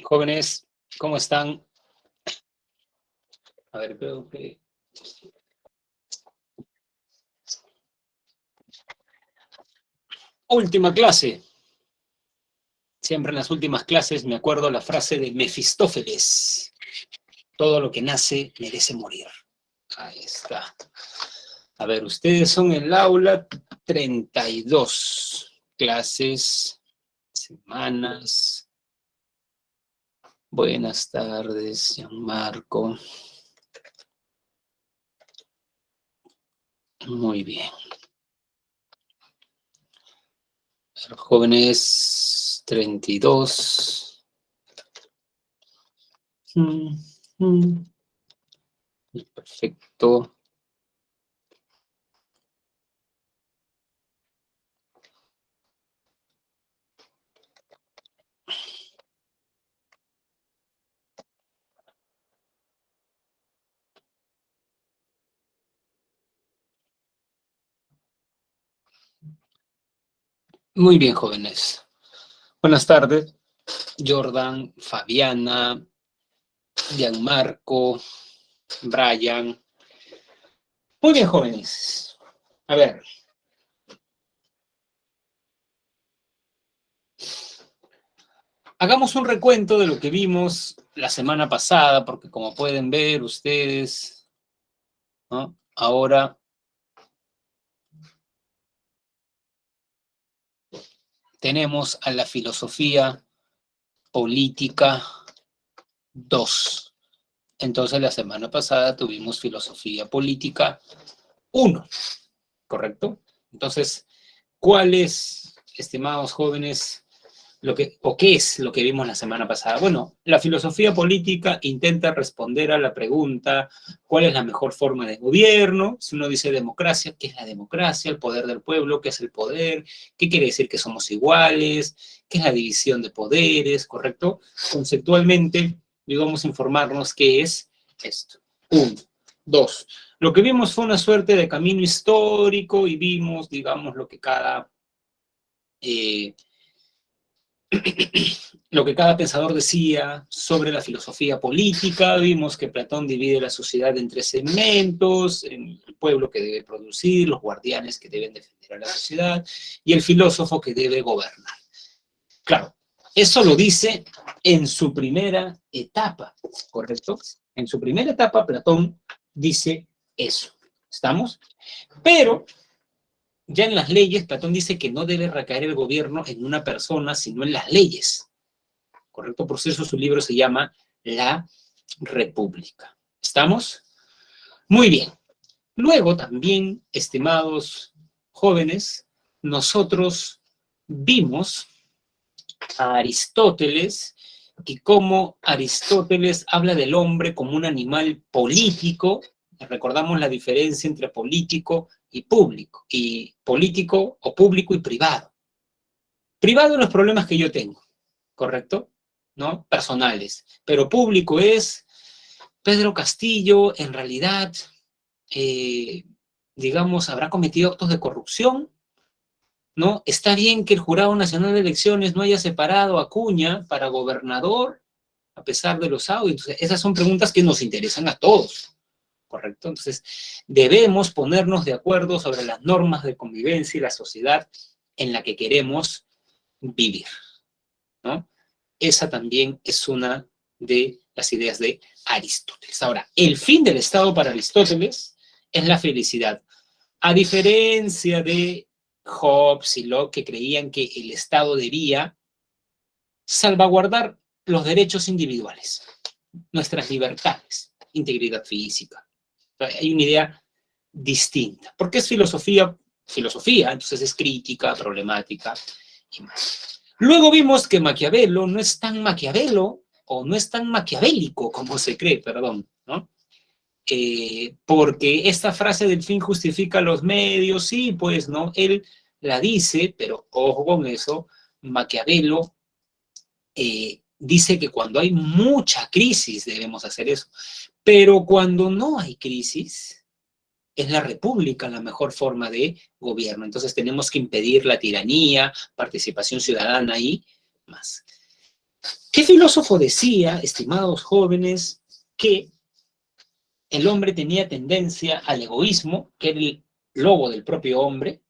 Jóvenes, ¿cómo están? A ver, creo que... Última clase. Siempre en las últimas clases me acuerdo la frase de Mefistófeles. Todo lo que nace merece morir. Ahí está. A ver, ustedes son el aula 32. Clases, semanas. Buenas tardes, Gianmarco. Muy bien. Jóvenes 32. Perfecto. Muy bien, jóvenes. Buenas tardes, Jordan, Fabiana, Gianmarco, Brian. Muy bien, jóvenes. A ver. Hagamos un recuento de lo que vimos la semana pasada, porque como pueden ver ustedes, ¿no? Ahora tenemos a la filosofía política 2. Entonces la semana pasada tuvimos filosofía política 1, ¿correcto? Entonces, ¿cuál es, estimados jóvenes, qué es lo que vimos la semana pasada? Bueno, la filosofía política intenta responder a la pregunta, ¿cuál es la mejor forma de gobierno? Si uno dice democracia, ¿qué es la democracia? El poder del pueblo, ¿qué es el poder? ¿Qué quiere decir que somos iguales? ¿Qué es la división de poderes? ¿Correcto? Conceptualmente, digamos, informarnos qué es esto. 1. 2. Lo que vimos fue una suerte de camino histórico y vimos, digamos, lo que cada pensador decía sobre la filosofía política. Vimos que Platón divide la sociedad en 3 segmentos: el pueblo que debe producir, los guardianes que deben defender a la sociedad y el filósofo que debe gobernar. Claro, eso lo dice en su primera etapa, ¿correcto? En su primera etapa Platón dice eso. ¿Estamos? Pero ya en las leyes, Platón dice que no debe recaer el gobierno en una persona, sino en las leyes. ¿Correcto? Por eso su libro se llama La República. ¿Estamos? Muy bien. Luego también, estimados jóvenes, nosotros vimos a Aristóteles y cómo Aristóteles habla del hombre como un animal político. Recordamos la diferencia entre político y público, y político o público y privado. Privado los problemas que yo tengo, ¿correcto? ¿No? Personales. Pero público es Pedro Castillo, en realidad, digamos, habrá cometido actos de corrupción, ¿no? Está bien que el Jurado Nacional de Elecciones no haya separado a Acuña para gobernador, a pesar de los audios. Esas son preguntas que nos interesan a todos, ¿correcto? Entonces, debemos ponernos de acuerdo sobre las normas de convivencia y la sociedad en la que queremos vivir, ¿no? Esa también es una de las ideas de Aristóteles. Ahora, el fin del Estado para Aristóteles es la felicidad. A diferencia de Hobbes y Locke, que creían que el Estado debía salvaguardar los derechos individuales, nuestras libertades, integridad física. Hay una idea distinta. Porque es filosofía, entonces es crítica, problemática y más. Luego vimos que Maquiavelo no es tan Maquiavelo, o no es tan maquiavélico como se cree, perdón, ¿no? Porque esta frase del fin justifica los medios, sí, pues, ¿no? Él la dice, pero ojo con eso, Maquiavelo dice que cuando hay mucha crisis debemos hacer eso, pero cuando no hay crisis, es la república la mejor forma de gobierno. Entonces tenemos que impedir la tiranía, participación ciudadana y más. ¿Qué filósofo decía, estimados jóvenes, que el hombre tenía tendencia al egoísmo, que era el lobo del propio hombre?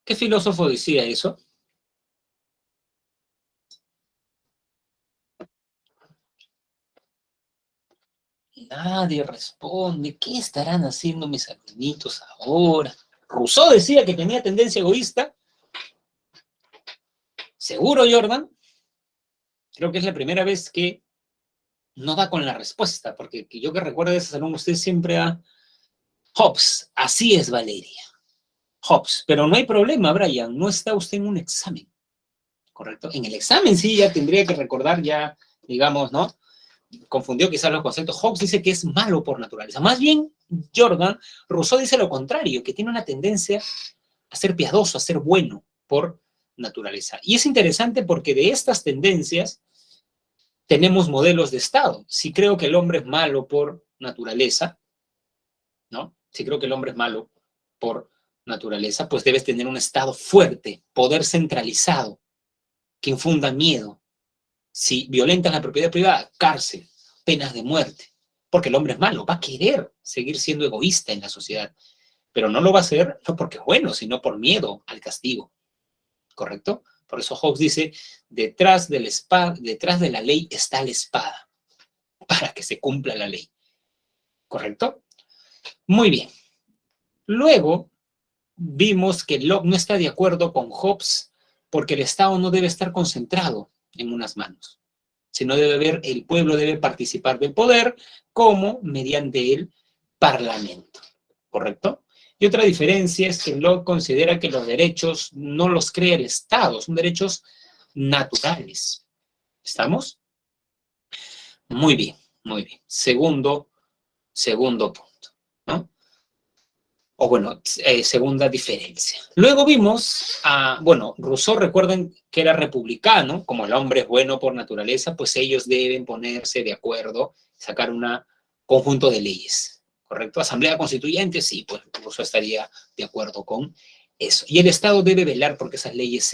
¿Qué filósofo decía eso? Nadie responde. ¿Qué estarán haciendo mis alumnitos ahora? Rousseau decía que tenía tendencia egoísta. ¿Seguro, Jordan? Creo que es la primera vez que no da con la respuesta, porque yo que recuerdo de ese salón, usted siempre ha... Hobbes, así es, Valeria. Hobbes, pero no hay problema, Brian, no está usted en un examen, ¿correcto? En el examen sí ya tendría que recordar ya, digamos, ¿no? Confundió quizás los conceptos. Hobbes dice que es malo por naturaleza. Más bien, Jordan, Rousseau dice lo contrario, que tiene una tendencia a ser piadoso, a ser bueno por naturaleza. Y es interesante porque de estas tendencias tenemos modelos de Estado. Si creo que el hombre es malo por naturaleza, ¿no? Si creo que el hombre es malo por naturaleza, pues debes tener un Estado fuerte, poder centralizado, que infunda miedo. Si violentas la propiedad privada, cárcel, penas de muerte, porque el hombre es malo, va a querer seguir siendo egoísta en la sociedad, pero no lo va a hacer no porque es bueno, sino por miedo al castigo, ¿correcto? Por eso Hobbes dice, detrás de la ley está la espada, para que se cumpla la ley, ¿correcto? Muy bien. Luego vimos que Locke no está de acuerdo con Hobbes porque el Estado no debe estar concentrado en unas manos, sino debe haber, el pueblo debe participar del poder como mediante el parlamento, ¿correcto? Y otra diferencia es que Locke considera que los derechos no los crea el Estado, son derechos naturales. ¿Estamos? Muy bien, muy bien. Segundo punto, ¿no? O bueno, segunda diferencia. Luego vimos bueno, Rousseau, recuerden que era republicano, como el hombre es bueno por naturaleza, pues ellos deben ponerse de acuerdo, sacar un conjunto de leyes, ¿correcto? Asamblea Constituyente, sí, pues Rousseau estaría de acuerdo con eso. Y el Estado debe velar porque esas leyes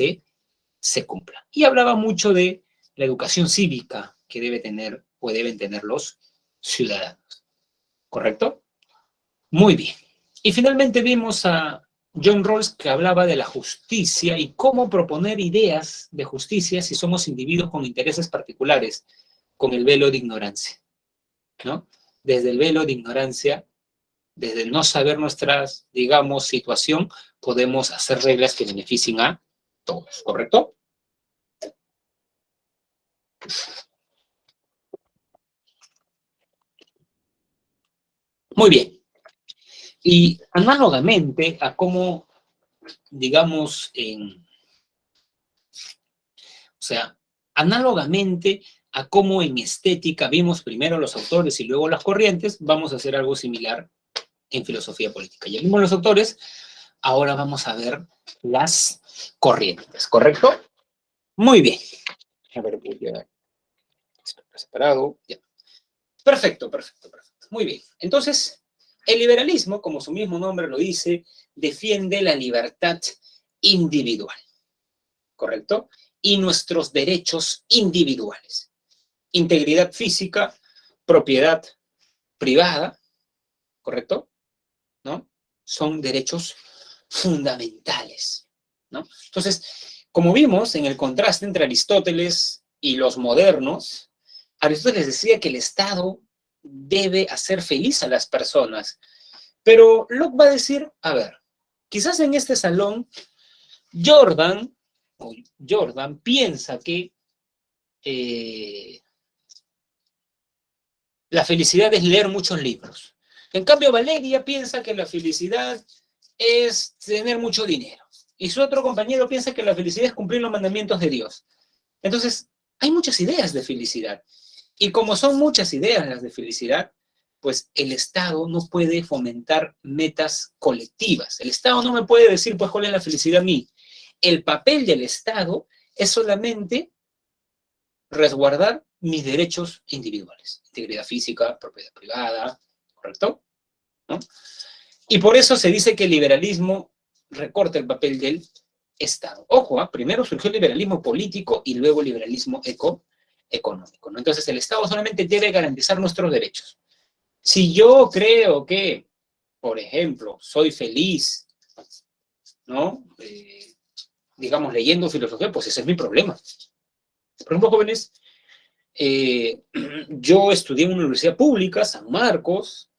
se cumplan. Y hablaba mucho de la educación cívica que debe tener o deben tener los ciudadanos, ¿correcto? Muy bien. Y finalmente vimos a John Rawls que hablaba de la justicia y cómo proponer ideas de justicia si somos individuos con intereses particulares, con el velo de ignorancia, ¿no? Desde el velo de ignorancia, desde el no saber nuestras, digamos, situación, podemos hacer reglas que beneficien a todos, ¿correcto? Muy bien. Y análogamente a cómo, digamos, o sea, análogamente a cómo en estética vimos primero los autores y luego las corrientes, vamos a hacer algo similar en filosofía política. Ya vimos los autores, ahora vamos a ver las corrientes, ¿correcto? Muy bien. A ver, voy a separado. Ya. Perfecto, perfecto, perfecto. Muy bien. Entonces, el liberalismo, como su mismo nombre lo dice, defiende la libertad individual, ¿correcto? Y nuestros derechos individuales. Integridad física, propiedad privada, ¿correcto? ¿No? Son derechos fundamentales, ¿no? Entonces, como vimos en el contraste entre Aristóteles y los modernos, Aristóteles decía que el Estado debe hacer feliz a las personas, pero Locke va a decir, a ver, quizás en este salón Jordan piensa que la felicidad es leer muchos libros. En cambio, Valeria piensa que la felicidad es tener mucho dinero. Y su otro compañero piensa que la felicidad es cumplir los mandamientos de Dios. Entonces, hay muchas ideas de felicidad. Y como son muchas ideas las de felicidad, pues el Estado no puede fomentar metas colectivas. El Estado no me puede decir, pues, cuál es la felicidad a mí. El papel del Estado es solamente resguardar mis derechos individuales, integridad física, propiedad privada, ¿correcto? ¿No? Y por eso se dice que el liberalismo recorta el papel del Estado. Ojo, primero surgió el liberalismo político y luego el liberalismo económico, ¿no? Entonces el Estado solamente debe garantizar nuestros derechos. Si yo creo que, por ejemplo, soy feliz, ¿no? Digamos, leyendo filosofía, pues ese es mi problema. Por ejemplo, jóvenes, yo estudié en una universidad pública, San Marcos.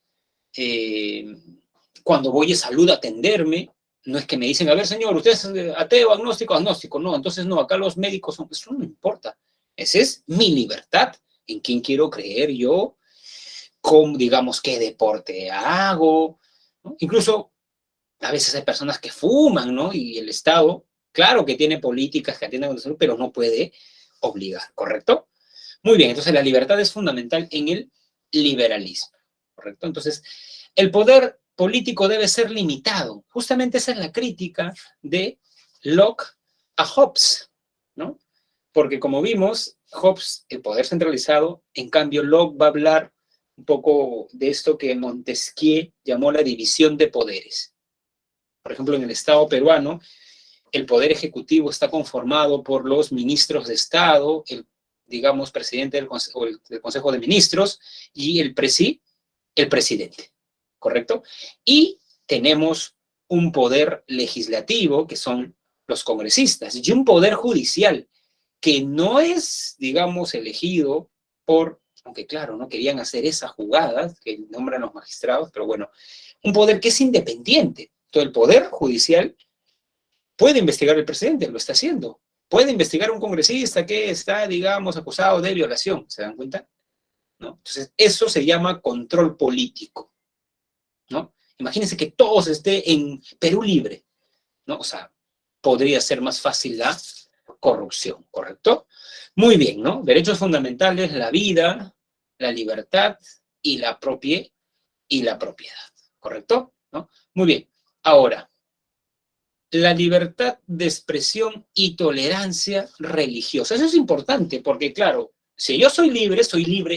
Cuando voy a salud a atenderme, no es que me dicen, a ver, señor, ¿usted es ateo, agnóstico, agnóstico? No, entonces no, acá los médicos son, eso no importa. Esa es mi libertad, en quién quiero creer yo, con, digamos, qué deporte hago, ¿no? Incluso a veces hay personas que fuman, ¿no? Y el Estado, claro que tiene políticas que atienden a la salud, pero no puede obligar, ¿correcto? Muy bien, entonces la libertad es fundamental en el liberalismo, ¿correcto? Entonces, el poder político debe ser limitado. Justamente esa es la crítica de Locke a Hobbes, ¿no? Porque como vimos, Hobbes, el poder centralizado, en cambio Locke va a hablar un poco de esto que Montesquieu llamó la división de poderes. Por ejemplo, en el Estado peruano, el poder ejecutivo está conformado por los ministros de Estado, el, digamos, presidente del Consejo de Ministros y el presidente, ¿correcto? Y tenemos un poder legislativo, que son los congresistas, y un poder judicial, que no es, digamos, elegido por, aunque claro, no querían hacer esas jugadas que nombran los magistrados, pero bueno, un poder que es independiente. Todo el poder judicial puede investigar el presidente, lo está haciendo. Puede investigar a un congresista que está, digamos, acusado de violación, ¿se dan cuenta? ¿No? Entonces, eso se llama control político, ¿no? Imagínense que todos estén en Perú libre, ¿no? O sea, podría ser más fácil la corrupción, ¿correcto? Muy bien, ¿no? Derechos fundamentales, la vida, la libertad y la propiedad, ¿correcto? ¿No? Muy bien. Ahora, la libertad de expresión y tolerancia religiosa. Eso es importante porque, claro, si yo soy libre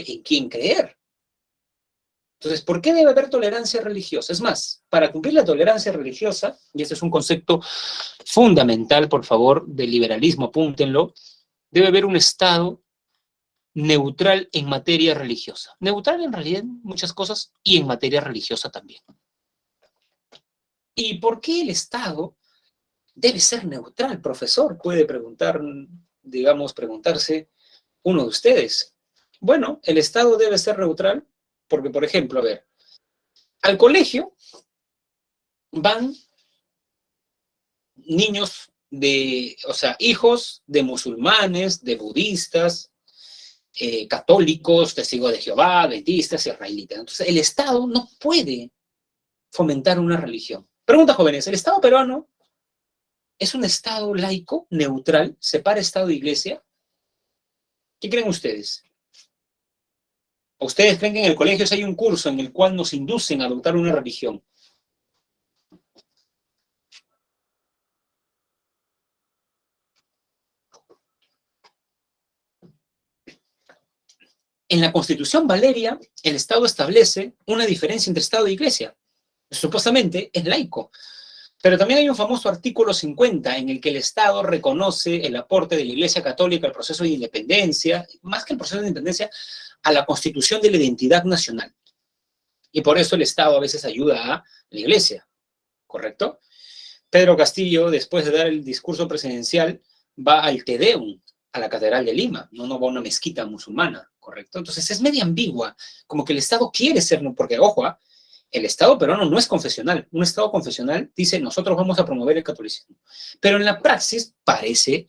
en quién creer. Entonces, ¿por qué debe haber tolerancia religiosa? Es más, para cumplir la tolerancia religiosa, y este es un concepto fundamental, por favor, del liberalismo, apúntenlo, debe haber un Estado neutral en materia religiosa. Neutral en realidad en muchas cosas y en materia religiosa también. ¿Y por qué el Estado debe ser neutral, profesor? Puede preguntar, digamos, preguntarse uno de ustedes. Bueno, el Estado debe ser neutral porque, por ejemplo, a ver, al colegio van niños de, o sea, hijos de musulmanes, de budistas, católicos, testigos de Jehová, adventistas, israelitas. Entonces, el Estado no puede fomentar una religión. Pregunta, jóvenes, ¿el Estado peruano es un Estado laico, neutral, separa Estado e Iglesia? ¿Qué creen ustedes? ¿O ustedes creen que en el colegio hay un curso en el cual nos inducen a adoptar una religión? En la Constitución Valeria, el Estado establece una diferencia entre Estado e Iglesia. Supuestamente es laico. Pero también hay un famoso artículo 50 en el que el Estado reconoce el aporte de la Iglesia Católica al proceso de independencia, más que el proceso de independencia, a la constitución de la identidad nacional. Y por eso el Estado a veces ayuda a la Iglesia, ¿correcto? Pedro Castillo, después de dar el discurso presidencial, va al Te Deum, a la Catedral de Lima, no va a una mezquita musulmana, ¿correcto? Entonces es media ambigua, como que el Estado quiere ser, porque ojo, el Estado peruano no es confesional. Un Estado confesional dice, nosotros vamos a promover el catolicismo. Pero en la praxis parece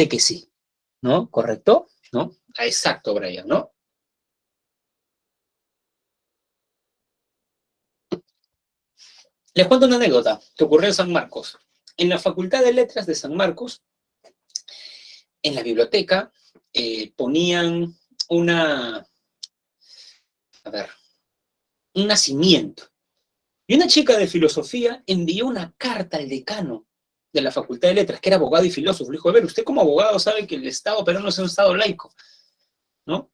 que sí, ¿no? ¿Correcto? ¿No? Exacto, Brian, ¿no? Les cuento una anécdota que ocurrió en San Marcos. En la Facultad de Letras de San Marcos, en la biblioteca, ponían a ver, un nacimiento. Y una chica de filosofía envió una carta al decano de la Facultad de Letras, que era abogado y filósofo. Le dijo, a ver, usted como abogado sabe que el Estado peruano es un Estado laico, ¿no?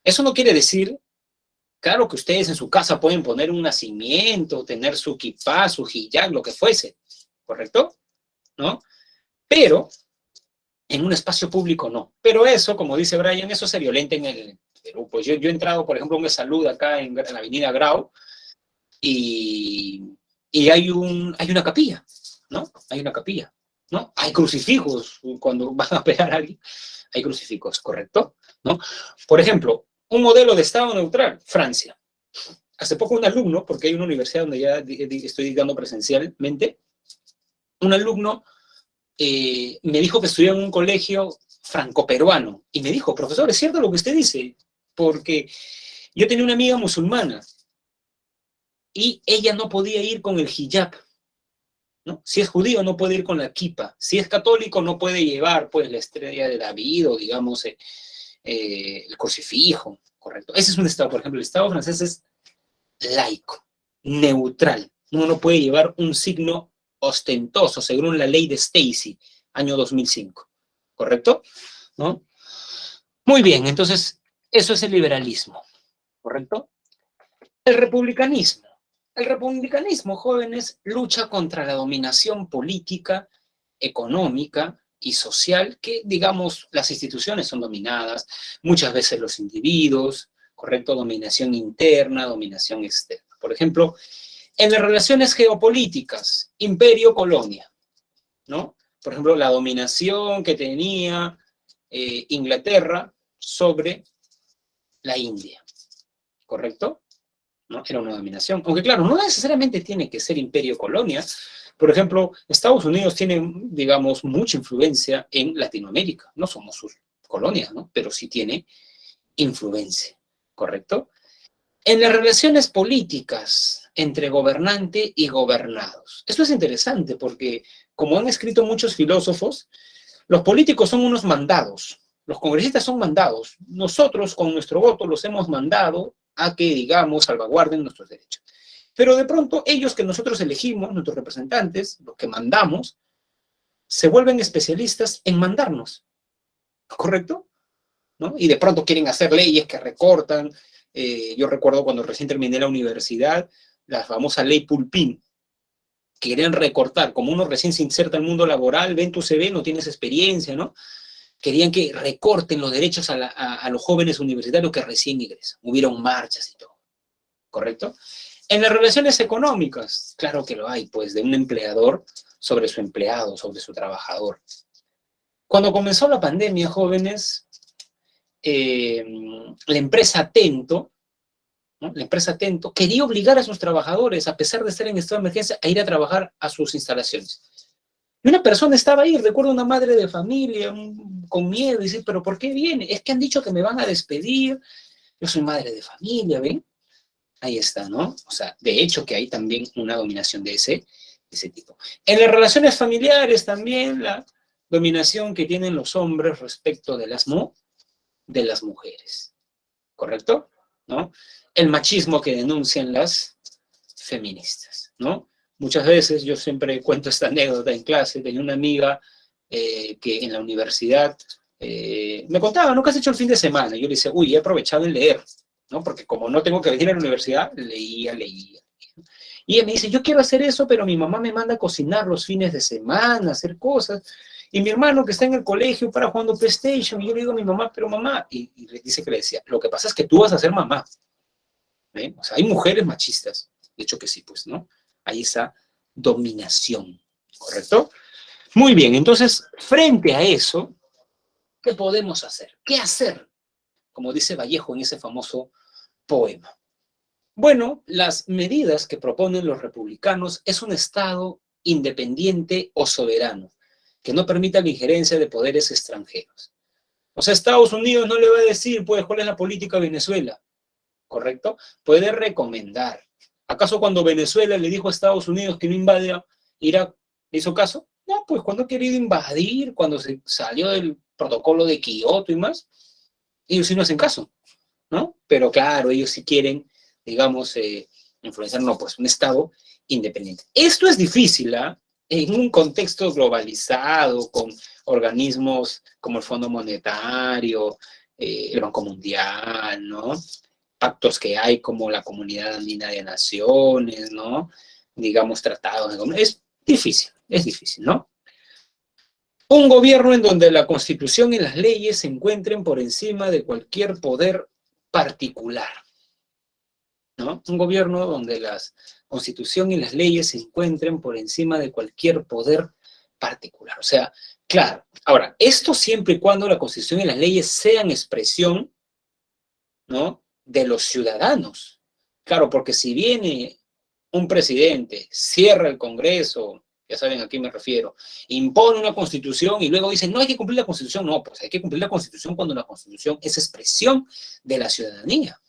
Eso no quiere decir, claro que ustedes en su casa pueden poner un nacimiento, tener su kipá, su hijab, lo que fuese, ¿correcto? ¿No? Pero en un espacio público no. Pero eso, como dice Brian, eso se violenta en el Perú. Pues yo he entrado, por ejemplo, a un salud acá en la avenida Grau y hay una capilla, ¿no? Hay una capilla, ¿no? Hay crucifijos cuando van a pegar a alguien. Hay crucifijos, ¿correcto? ¿No? Por ejemplo, un modelo de Estado neutral, Francia. Hace poco un alumno, porque hay una universidad donde ya estoy dando presencialmente, un alumno me dijo que estudiaba en un colegio franco-peruano, y me dijo, profesor, ¿es cierto lo que usted dice? Porque yo tenía una amiga musulmana, y ella no podía ir con el hijab, ¿no? Si es judío no puede ir con la kipa, si es católico no puede llevar, pues, la estrella de David, o digamos, el crucifijo, ¿correcto? Ese es un Estado, por ejemplo, el Estado francés es laico, neutral, uno no puede llevar un signo ostentoso, según la ley de Stacy, año 2005, ¿correcto? ¿No? Muy bien, entonces, eso es el liberalismo, ¿correcto? El republicanismo. El republicanismo, jóvenes, lucha contra la dominación política, económica y social, que, digamos, las instituciones son dominadas, muchas veces los individuos, ¿correcto? Dominación interna, dominación externa. Por ejemplo, en las relaciones geopolíticas, imperio-colonia, ¿no? Por ejemplo, la dominación que tenía Inglaterra sobre la India, ¿correcto? ¿No? Era una dominación. Aunque claro, no necesariamente tiene que ser imperio-colonia. Por ejemplo, Estados Unidos tiene, digamos, mucha influencia en Latinoamérica. No somos sus colonias, ¿no? Pero sí tiene influencia, ¿correcto? En las relaciones políticas entre gobernante y gobernados. Esto es interesante porque, como han escrito muchos filósofos, los políticos son unos mandados, los congresistas son mandados. Nosotros, con nuestro voto, los hemos mandado a que, digamos, salvaguarden nuestros derechos. Pero de pronto, ellos que nosotros elegimos, nuestros representantes, los que mandamos, se vuelven especialistas en mandarnos, ¿correcto? ¿No? Y de pronto quieren hacer leyes que recortan. Yo recuerdo cuando recién terminé la universidad, la famosa ley Pulpín, que querían recortar, como uno recién se inserta en el mundo laboral, ven tu CV, no tienes experiencia, ¿no? Querían que recorten los derechos a los jóvenes universitarios que recién ingresan. Hubieron marchas y todo, ¿correcto? En las relaciones económicas, claro que lo hay, pues, de un empleador sobre su empleado, sobre su trabajador. Cuando comenzó la pandemia, jóvenes, la empresa Atento, ¿no? La empresa Atento quería obligar a sus trabajadores, a pesar de estar en estado de emergencia, a ir a trabajar a sus instalaciones. Y una persona estaba ahí, recuerdo una madre de familia, con miedo, y dice, ¿pero por qué viene? Es que han dicho que me van a despedir, yo soy madre de familia, ¿ven? Ahí está, ¿no? O sea, de hecho que hay también una dominación de ese tipo. En las relaciones familiares también la dominación que tienen los hombres respecto de las mujeres, ¿correcto? ¿No? El machismo que denuncian las feministas, ¿no? Muchas veces, yo siempre cuento esta anécdota en clase, tenía una amiga que en la universidad me contaba, ¿no? ¿Qué has hecho el fin de semana? Y yo le decía, uy, he aprovechado en leer, ¿no? Porque como no tengo que venir a la universidad, leía. Y ella me dice, yo quiero hacer eso, pero mi mamá me manda a cocinar los fines de semana, hacer cosas. Y mi hermano que está en el colegio para jugando PlayStation, y yo le digo a mi mamá, pero mamá, y le dice que le decía, lo que pasa es que tú vas a ser mamá. ¿Ven? O sea, hay mujeres machistas, de hecho que sí, pues, ¿no? Hay esa dominación, ¿correcto? Muy bien, entonces, frente a eso, ¿qué podemos hacer? ¿Qué hacer? Como dice Vallejo en ese famoso poema. Bueno, las medidas que proponen los republicanos es un Estado independiente o soberano, que no permita la injerencia de poderes extranjeros. O sea, Estados Unidos no le va a decir, pues, cuál es la política de Venezuela, ¿correcto? Puede recomendar. ¿Acaso cuando Venezuela le dijo a Estados Unidos que no invadiera Irak, ¿le hizo caso? No, pues cuando ha querido invadir, cuando se salió del protocolo de Kioto y más, ellos sí no hacen caso, ¿no? Pero claro, ellos sí quieren, digamos, influenciar, no, pues un Estado independiente. Esto es difícil, ¿ah? en un contexto globalizado, con organismos como el Fondo Monetario, el Banco Mundial, ¿no? Pactos que hay como la Comunidad Andina de Naciones, ¿no? Digamos, tratados de... es difícil, ¿no? Un gobierno en donde la Constitución y las leyes se encuentren por encima de cualquier poder particular, ¿no? Un gobierno donde la Constitución y las leyes se encuentren por encima de cualquier poder particular. O sea, claro, ahora, esto siempre y cuando la Constitución y las leyes sean expresión, ¿no? De los ciudadanos. Claro, porque si viene un presidente, cierra el Congreso, ya saben a quién me refiero, impone una constitución y luego dice, no hay que cumplir la constitución, no, pues hay que cumplir la constitución cuando la constitución es expresión de la ciudadanía,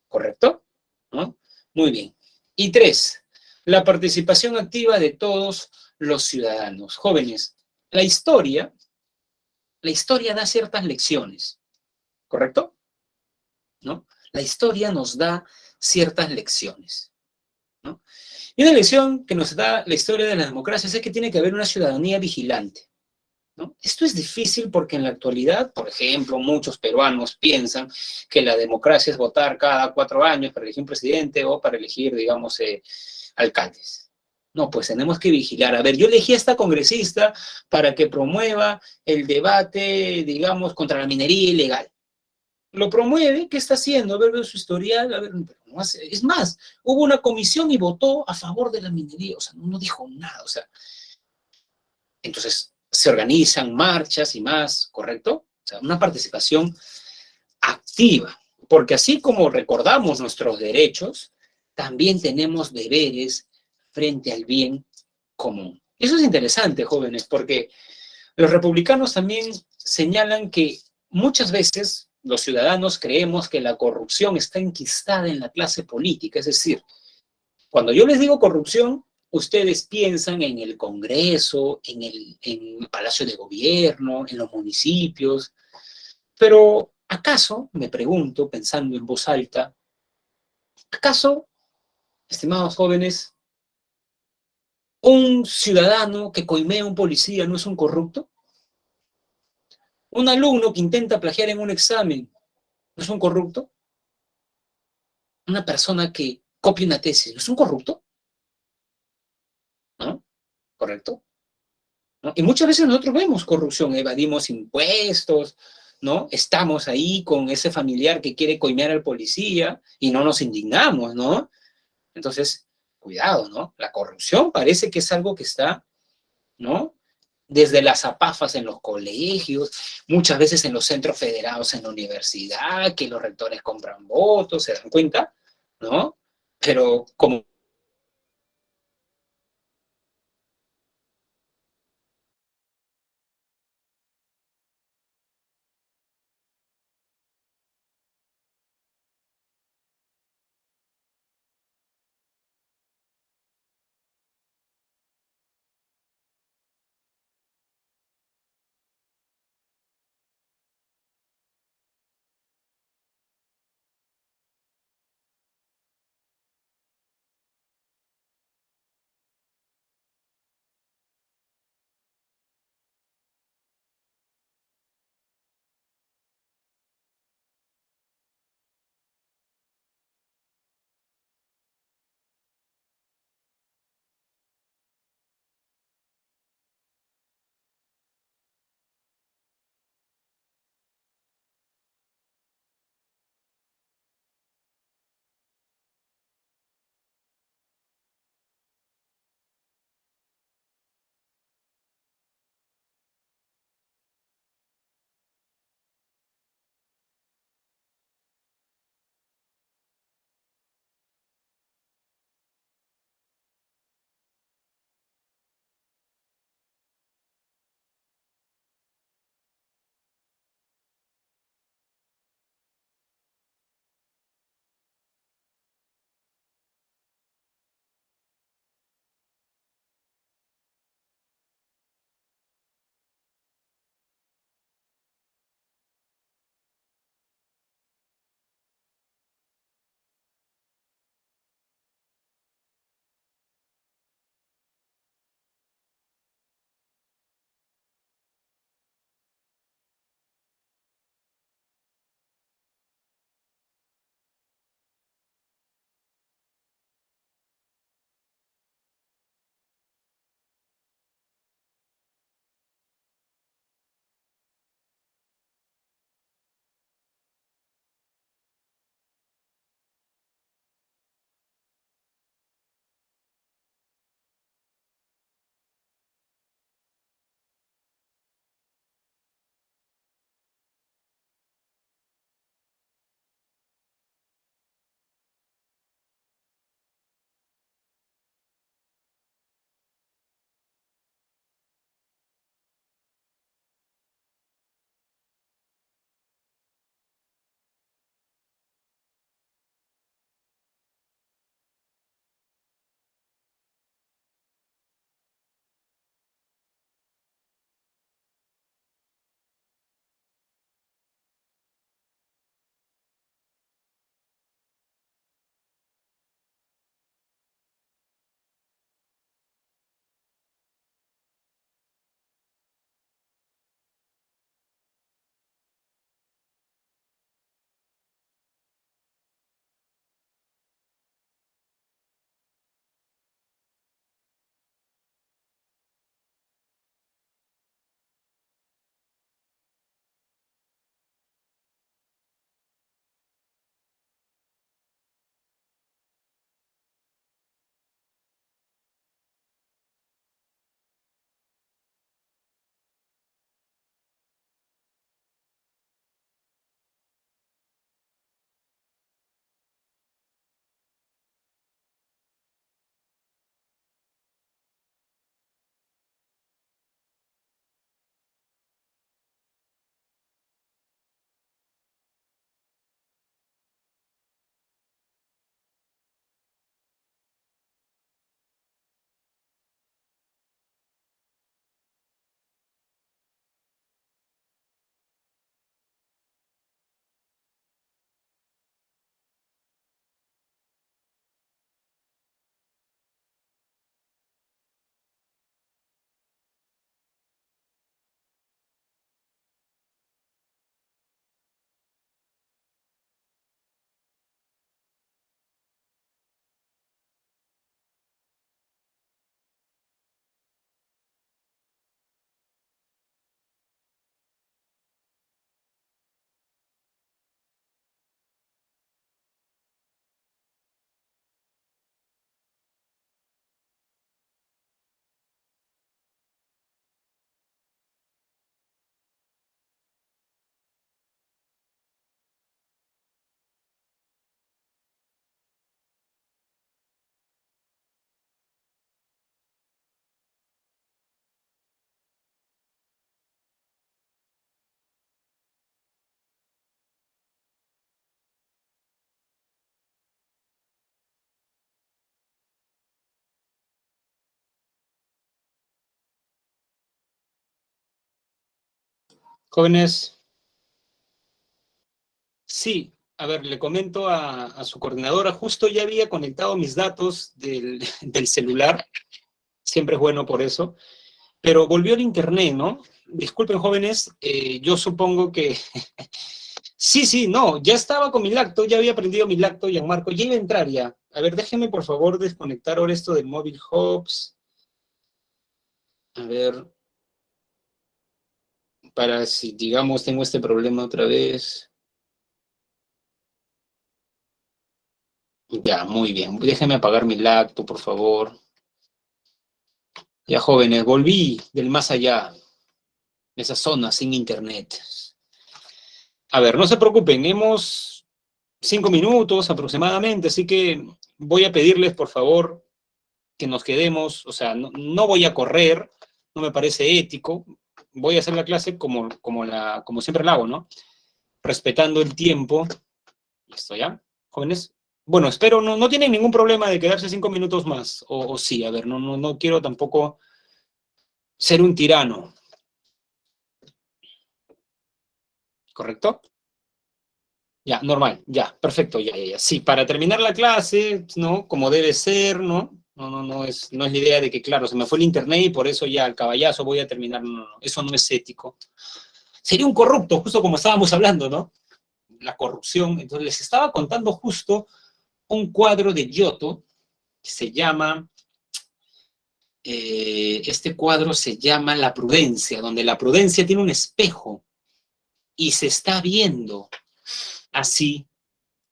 ¿correcto? ¿No? Muy bien. Y tres, la participación activa de todos los ciudadanos. Jóvenes, la historia da ciertas lecciones, ¿correcto? ¿No? La historia nos da ciertas lecciones, ¿no? Y una lección que nos da la historia de las democracias es que tiene que haber una ciudadanía vigilante, ¿no? Esto es difícil porque en la actualidad, por ejemplo, muchos peruanos piensan que la democracia es votar cada 4 años para elegir un presidente o para elegir, digamos, alcaldes. No, pues tenemos que vigilar. A ver, yo elegí a esta congresista para que promueva el debate, digamos, contra la minería ilegal. Lo promueve, ¿qué está haciendo? A ver, veo su historial, a ver, no hace, es más, hubo una comisión y votó a favor de la minería, o sea, no dijo nada, o sea, entonces se organizan marchas y más, ¿correcto? O sea, una participación activa, porque así como recordamos nuestros derechos, también tenemos deberes frente al bien común. Eso es interesante, jóvenes, porque los republicanos también señalan que muchas veces los ciudadanos creemos que la corrupción está enquistada en la clase política, es decir, cuando yo les digo corrupción, ustedes piensan en el Congreso, en el Palacio de Gobierno, en los municipios, pero ¿acaso, me pregunto, pensando en voz alta, acaso, estimados jóvenes, un ciudadano que coimea a un policía no es un corrupto? Un alumno que intenta plagiar en un examen no es un corrupto. Una persona que copia una tesis no es un corrupto, ¿no? ¿Correcto? ¿No? Y muchas veces nosotros vemos corrupción, evadimos impuestos, ¿no? Estamos ahí con ese familiar que quiere coimear al policía y no nos indignamos, ¿no? Entonces, cuidado, ¿no? La corrupción parece que es algo que está, ¿no? Desde las apafas en los colegios, muchas veces en los centros federados en la universidad, que los rectores compran votos, ¿se dan cuenta? ¿No? Pero como Jóvenes, sí, a ver, le comento a su coordinadora, justo ya había conectado mis datos del celular, siempre es bueno por eso, pero volvió el internet, ¿no? Disculpen, jóvenes, yo supongo que... Sí, sí, no, ya estaba con mi lacto, ya había prendido mi lacto, Gianmarco, ya iba a entrar ya. A ver, déjenme por favor desconectar ahora esto del móvil Hubs. A ver, para si, digamos, tengo este problema otra vez. Ya, muy bien. Déjenme apagar mi lacto, por favor. Ya, jóvenes, volví del más allá, de esa zona sin internet. A ver, no se preocupen, hemos 5 minutos aproximadamente, así que voy a pedirles, por favor, que nos quedemos, o sea, no voy a correr, no me parece ético, voy a hacer la clase como siempre la hago, ¿no? Respetando el tiempo. ¿Listo ya, jóvenes? Bueno, espero, no tienen ningún problema de quedarse 5 minutos más, o sí, a ver, no quiero tampoco ser un tirano, ¿correcto? Ya, normal, ya, perfecto, ya. Sí, para terminar la clase, ¿no? Como debe ser, ¿no? No es la idea de que, claro, se me fue el internet y por eso ya al caballazo voy a terminar. No, eso no es ético. Sería un corrupto, justo como estábamos hablando, ¿no? La corrupción. Entonces les estaba contando justo un cuadro de Giotto que se llama, este cuadro se llama La Prudencia, donde la prudencia tiene un espejo y se está viendo así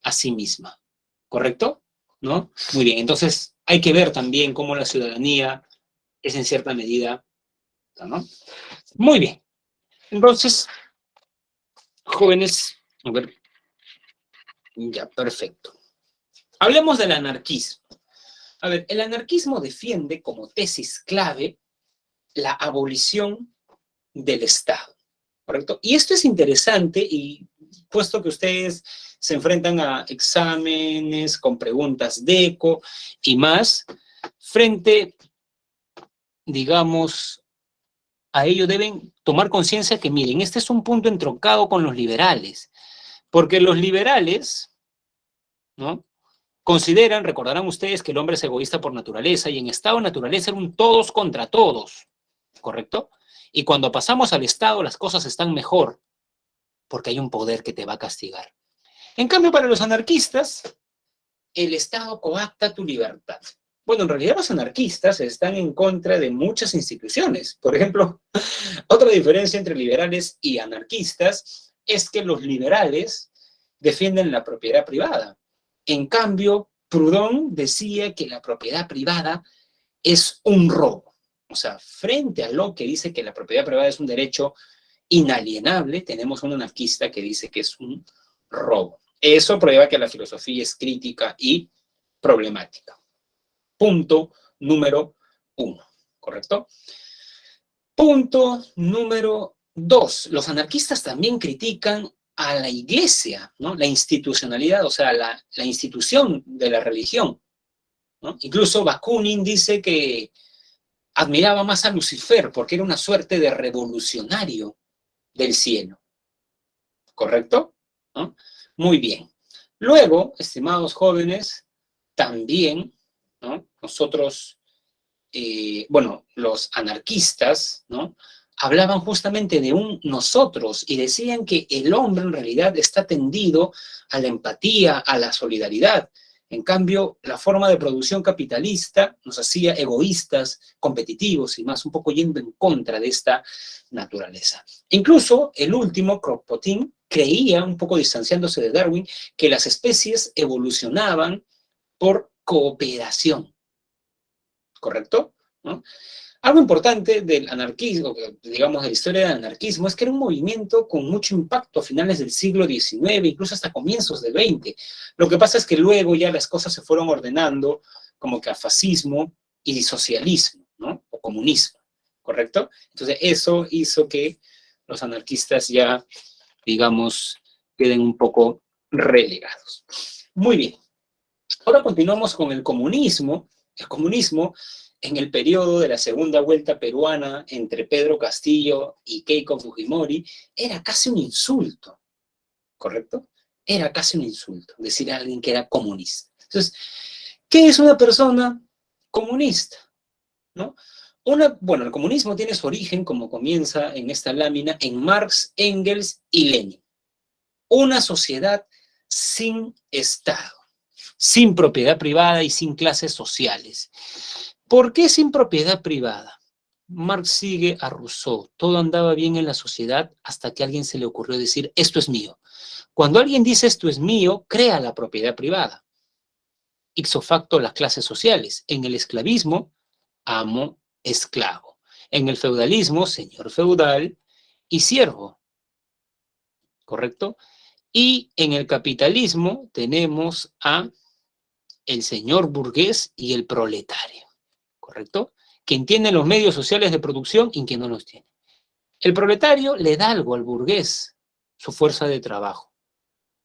a sí misma, ¿correcto? ¿No? Muy bien, entonces hay que ver también cómo la ciudadanía es en cierta medida, ¿no? Muy bien, entonces, jóvenes, a ver, ya, perfecto. Hablemos del anarquismo. A ver, el anarquismo defiende como tesis clave la abolición del Estado, ¿correcto? Y esto es interesante y puesto que ustedes se enfrentan a exámenes con preguntas de eco y más, frente, digamos, a ello deben tomar conciencia que, miren, este es un punto entroncado con los liberales, porque los liberales, ¿no? Consideran, recordarán ustedes, que el hombre es egoísta por naturaleza y en estado de naturaleza era un todos contra todos, ¿correcto? Y cuando pasamos al Estado las cosas están mejor porque hay un poder que te va a castigar. En cambio, para los anarquistas, el Estado coacta tu libertad. Bueno, en realidad los anarquistas están en contra de muchas instituciones. Por ejemplo, otra diferencia entre liberales y anarquistas es que los liberales defienden la propiedad privada. En cambio, Proudhon decía que la propiedad privada es un robo. O sea, frente a lo que dice que la propiedad privada es un derecho inalienable, tenemos un anarquista que dice que es un robo. Eso prueba que la filosofía es crítica y problemática. Punto número 1, ¿correcto? Punto número 2. Los anarquistas también critican a la iglesia, ¿no? La institucionalidad, o sea, la institución de la religión, ¿no? Incluso Bakunin dice que admiraba más a Lucifer porque era una suerte de revolucionario del cielo, ¿correcto? ¿No? Muy bien. Luego, estimados jóvenes, también, ¿no? Nosotros, bueno, los anarquistas, ¿no? Hablaban justamente de un nosotros y decían que el hombre en realidad está tendido a la empatía, a la solidaridad. En cambio, la forma de producción capitalista nos hacía egoístas, competitivos y más, un poco yendo en contra de esta naturaleza. Incluso el último, Kropotkin, creía, un poco distanciándose de Darwin, que las especies evolucionaban por cooperación, ¿correcto? ¿No? Algo importante del anarquismo, digamos, de la historia del anarquismo, es que era un movimiento con mucho impacto a finales del siglo XIX, incluso hasta comienzos del XX. Lo que pasa es que luego ya las cosas se fueron ordenando como que a fascismo y socialismo, ¿no? O comunismo, ¿correcto? Entonces eso hizo que los anarquistas ya, digamos, queden un poco relegados. Muy bien. Ahora continuamos con el comunismo. El comunismo en el periodo de la segunda vuelta peruana entre Pedro Castillo y Keiko Fujimori, era casi un insulto, ¿correcto? Era casi un insulto decir a alguien que era comunista. Entonces, ¿qué es una persona comunista? ¿No? Bueno, el comunismo tiene su origen, como comienza en esta lámina, en Marx, Engels y Lenin. Una sociedad sin Estado, sin propiedad privada y sin clases sociales. ¿Por qué sin propiedad privada? Marx sigue a Rousseau. Todo andaba bien en la sociedad hasta que a alguien se le ocurrió decir, esto es mío. Cuando alguien dice esto es mío, crea la propiedad privada. Ipso facto las clases sociales. En el esclavismo, amo, esclavo. En el feudalismo, señor feudal y siervo. ¿Correcto? Y en el capitalismo tenemos a el señor burgués y el proletario. ¿Correcto? Quien tiene los medios sociales de producción y quien no los tiene. El proletario le da algo al burgués, su fuerza de trabajo.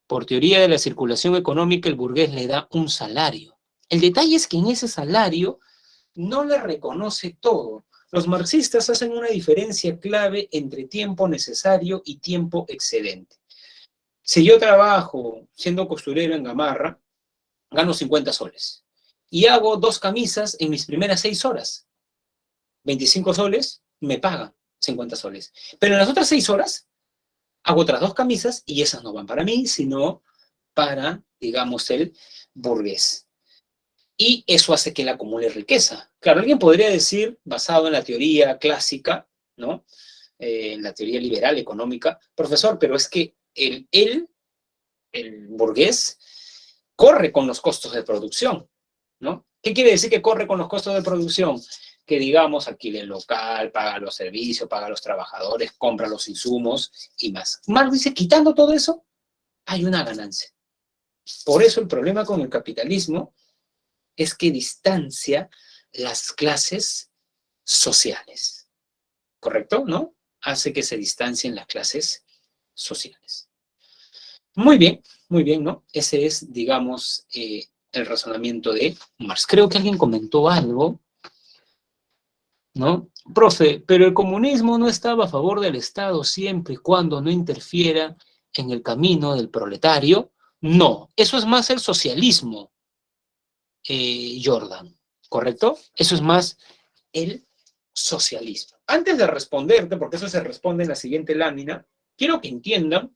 Por teoría de la circulación económica, el burgués le da un salario. El detalle es que en ese salario no le reconoce todo. Los marxistas hacen una diferencia clave entre tiempo necesario y tiempo excedente. Si yo trabajo siendo costurero en Gamarra, gano 50 soles. Y hago 2 camisas en mis primeras 6 horas. 25 soles, me pagan 50 soles. Pero en las otras 6 horas, hago otras 2 camisas y esas no van para mí, sino para, digamos, el burgués. Y eso hace que él acumule riqueza. Claro, alguien podría decir, basado en la teoría clásica, ¿no? En la teoría liberal económica, profesor, pero es que el burgués, corre con los costos de producción, ¿no? ¿Qué quiere decir que corre con los costos de producción? Que, digamos, alquila el local, paga los servicios, paga a los trabajadores, compra los insumos y más. Marx dice, quitando todo eso, hay una ganancia. Por eso el problema con el capitalismo es que distancia las clases sociales. ¿Correcto? ¿No? Hace que se distancien las clases sociales. Muy bien, ¿no? Ese es, digamos, el razonamiento de Marx. Creo que alguien comentó algo, ¿no? Profe, pero el comunismo no estaba a favor del Estado siempre y cuando no interfiera en el camino del proletario. No, eso es más el socialismo, Jordan, ¿correcto? Eso es más el socialismo. Antes de responderte, porque eso se responde en la siguiente lámina, quiero que entiendan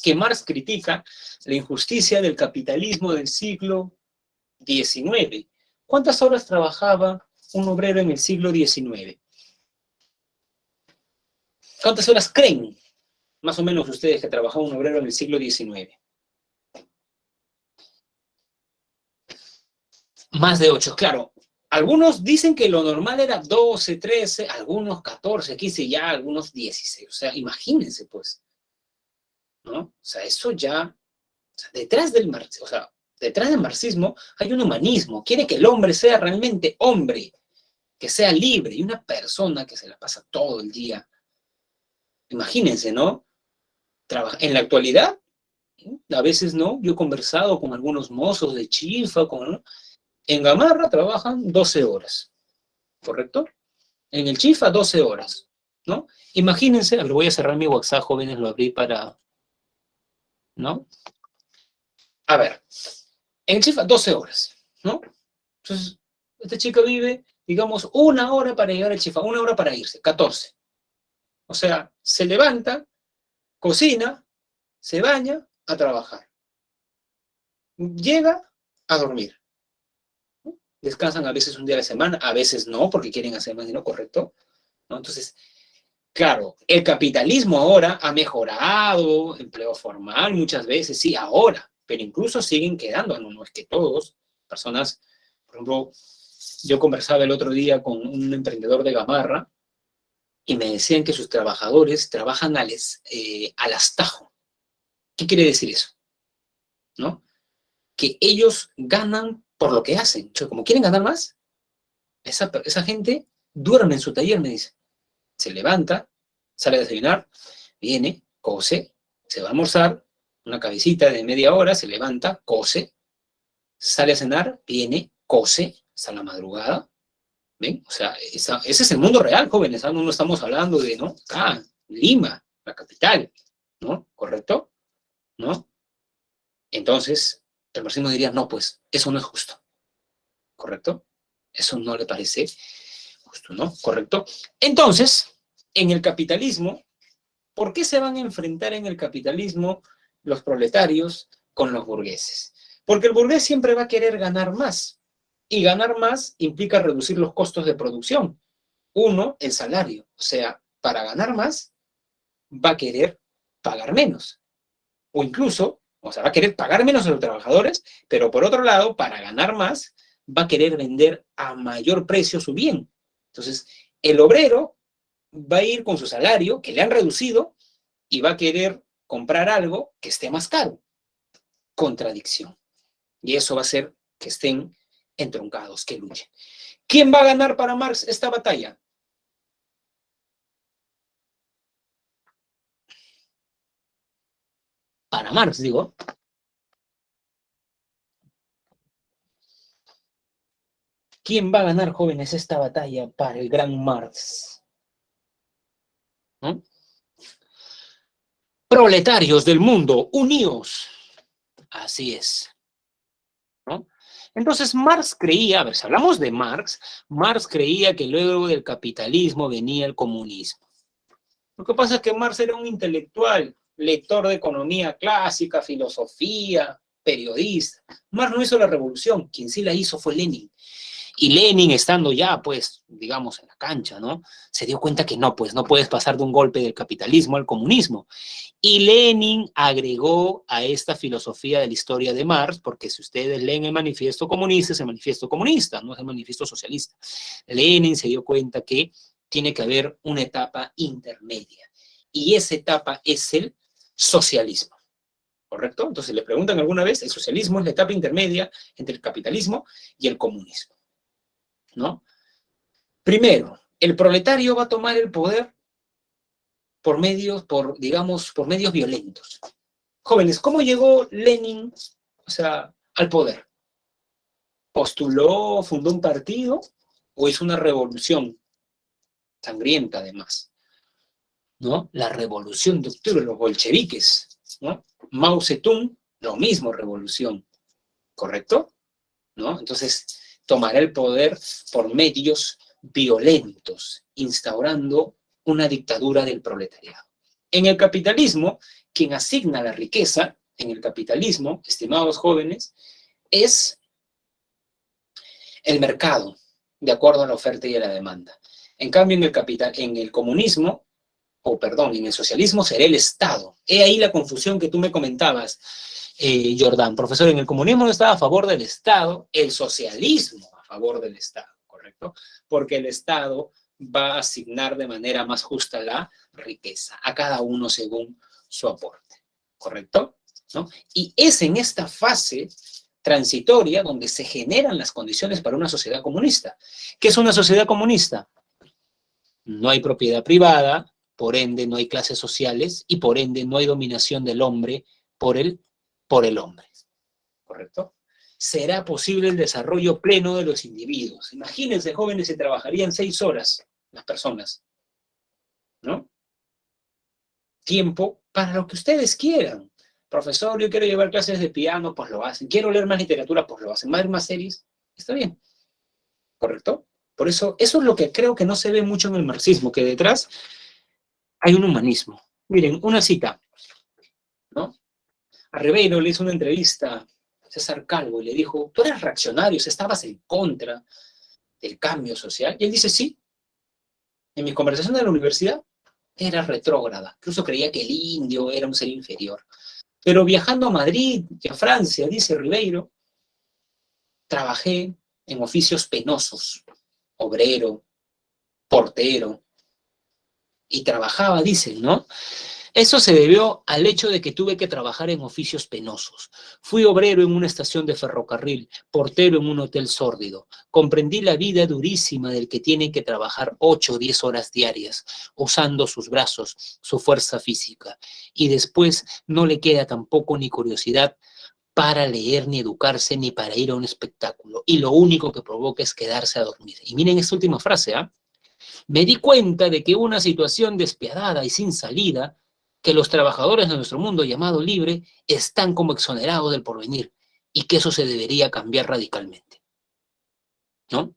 que Marx critica la injusticia del capitalismo del siglo XIX. ¿Cuántas horas trabajaba un obrero en el siglo XIX? ¿Cuántas horas creen, más o menos ustedes, que trabajaba un obrero en el siglo XIX? Más de 8, claro. Algunos dicen que lo normal era 12, 13, algunos 14, 15, ya algunos 16. O sea, imagínense, pues, ¿no? O sea, eso ya, o sea, detrás del marxismo hay un humanismo. Quiere que el hombre sea realmente hombre, que sea libre, y una persona que se la pasa todo el día. Imagínense, ¿no? En la actualidad, a veces no, yo he conversado con algunos mozos de chifa, en Gamarra trabajan 12 horas, ¿correcto? En el chifa 12 horas, ¿no? Imagínense, lo voy a cerrar mi WhatsApp, jóvenes, lo abrí para, ¿no? A ver, en el chifa 12 horas, ¿no? Entonces, esta chica vive, digamos, 1 hora para llegar al chifa, 1 hora para irse, 14. O sea, se levanta, cocina, se baña, a trabajar. Llega a dormir. Descansan a veces un día a la semana, a veces no, porque quieren hacer más dinero, ¿correcto? ¿No? Entonces, claro, el capitalismo ahora ha mejorado, empleo formal muchas veces, sí, ahora, pero incluso siguen quedando, no es que todos, personas, por ejemplo, yo conversaba el otro día con un emprendedor de Gamarra y me decían que sus trabajadores trabajan al astajo. ¿Qué quiere decir eso? ¿No? Que ellos ganan por lo que hacen. O sea, como quieren ganar más, esa gente duerme en su taller, me dice. Se levanta, sale a desayunar, viene, cose, se va a almorzar, una cabecita de media hora, se levanta, cose, sale a cenar, viene, cose, hasta la madrugada, ¿Ven? O sea, ese es el mundo real, jóvenes. No estamos hablando de, ¿no? Acá, Lima, la capital, ¿no? ¿Correcto? ¿No? Entonces, el marxismo diría, no, pues, eso no es justo. ¿Correcto? Eso no le parece justo, ¿no? ¿Correcto? Entonces, en el capitalismo, ¿por qué se van a enfrentar en el capitalismo los proletarios con los burgueses? Porque el burgués siempre va a querer ganar más. Y ganar más implica reducir los costos de producción. Uno, el salario. O sea, para ganar más, va a querer pagar menos. O incluso, o sea, va a querer pagar menos a los trabajadores, pero por otro lado, para ganar más, va a querer vender a mayor precio su bien. Entonces, el obrero va a ir con su salario, que le han reducido, y va a querer comprar algo que esté más caro. Contradicción. Y eso va a hacer que estén entroncados, que luchen. ¿Quién va a ganar para Marx esta batalla? Para Marx, digo. ¿Quién va a ganar, jóvenes, esta batalla para el gran Marx? ¿No? Proletarios del mundo, unidos. Así es. ¿No? Entonces Marx creía, a ver, si hablamos de Marx creía que luego del capitalismo venía el comunismo. Lo que pasa es que Marx era un intelectual, lector de economía clásica, filosofía, periodista. Marx no hizo la revolución, quien sí la hizo fue Lenin. Y Lenin, estando ya, pues, digamos, en la cancha, ¿no? Se dio cuenta que no, pues, no puedes pasar de un golpe del capitalismo al comunismo. Y Lenin agregó a esta filosofía de la historia de Marx, porque si ustedes leen el manifiesto comunista, es el manifiesto comunista, no es el manifiesto socialista. Lenin se dio cuenta que tiene que haber una etapa intermedia. Y esa etapa es el socialismo. ¿Correcto? Entonces le preguntan alguna vez, el socialismo es la etapa intermedia entre el capitalismo y el comunismo. ¿No? Primero, el proletario va a tomar el poder por medios, digamos, por medios violentos. Jóvenes, ¿cómo llegó Lenin, o sea, al poder? ¿Postuló, fundó un partido o hizo una revolución sangrienta además? ¿No? La revolución de octubre, los bolcheviques, ¿no? Mao Zedong, lo mismo, revolución, ¿correcto? ¿No? Entonces, tomará el poder por medios violentos, instaurando una dictadura del proletariado. En el capitalismo, quien asigna la riqueza, en el capitalismo, estimados jóvenes, es el mercado, de acuerdo a la oferta y a la demanda. En cambio, en el comunismo, en el socialismo será el Estado. He ahí la confusión que tú me comentabas, Jordán. Profesor, en el comunismo no estaba a favor del Estado, el socialismo a favor del Estado, ¿correcto? Porque el Estado va a asignar de manera más justa la riqueza, a cada uno según su aporte, ¿correcto? ¿No? Y es en esta fase transitoria donde se generan las condiciones para una sociedad comunista. ¿Qué es una sociedad comunista? No hay propiedad privada, por ende no hay clases sociales y por ende no hay dominación del hombre por el hombre, ¿correcto? Será posible el desarrollo pleno de los individuos. Imagínense, jóvenes, se trabajarían 6 horas las personas, ¿no? Tiempo para lo que ustedes quieran. Profesor, yo quiero llevar clases de piano, pues lo hacen. Quiero leer más literatura, pues lo hacen. Más series, está bien, ¿correcto? Por eso es lo que creo que no se ve mucho en el marxismo, que detrás hay un humanismo. Miren, una cita, ¿no? A Ribeiro le hizo una entrevista a César Calvo y le dijo, tú eres reaccionario, estabas en contra del cambio social. Y él dice, sí, en mi conversación de la universidad era retrógrada. Incluso creía que el indio era un ser inferior. Pero viajando a Madrid y a Francia, dice Ribeiro, trabajé en oficios penosos, obrero, portero, y trabajaba, dicen, ¿no? Eso se debió al hecho de que tuve que trabajar en oficios penosos. Fui obrero en una estación de ferrocarril, portero en un hotel sórdido. Comprendí la vida durísima del que tiene que trabajar 8 o 10 horas diarias, usando sus brazos, su fuerza física. Y después no le queda tampoco ni curiosidad para leer, ni educarse, ni para ir a un espectáculo. Y lo único que provoca es quedarse a dormir. Y miren esta última frase, ¿ah? Me di cuenta de que una situación despiadada y sin salida, que los trabajadores de nuestro mundo llamado libre están como exonerados del porvenir y que eso se debería cambiar radicalmente, ¿no?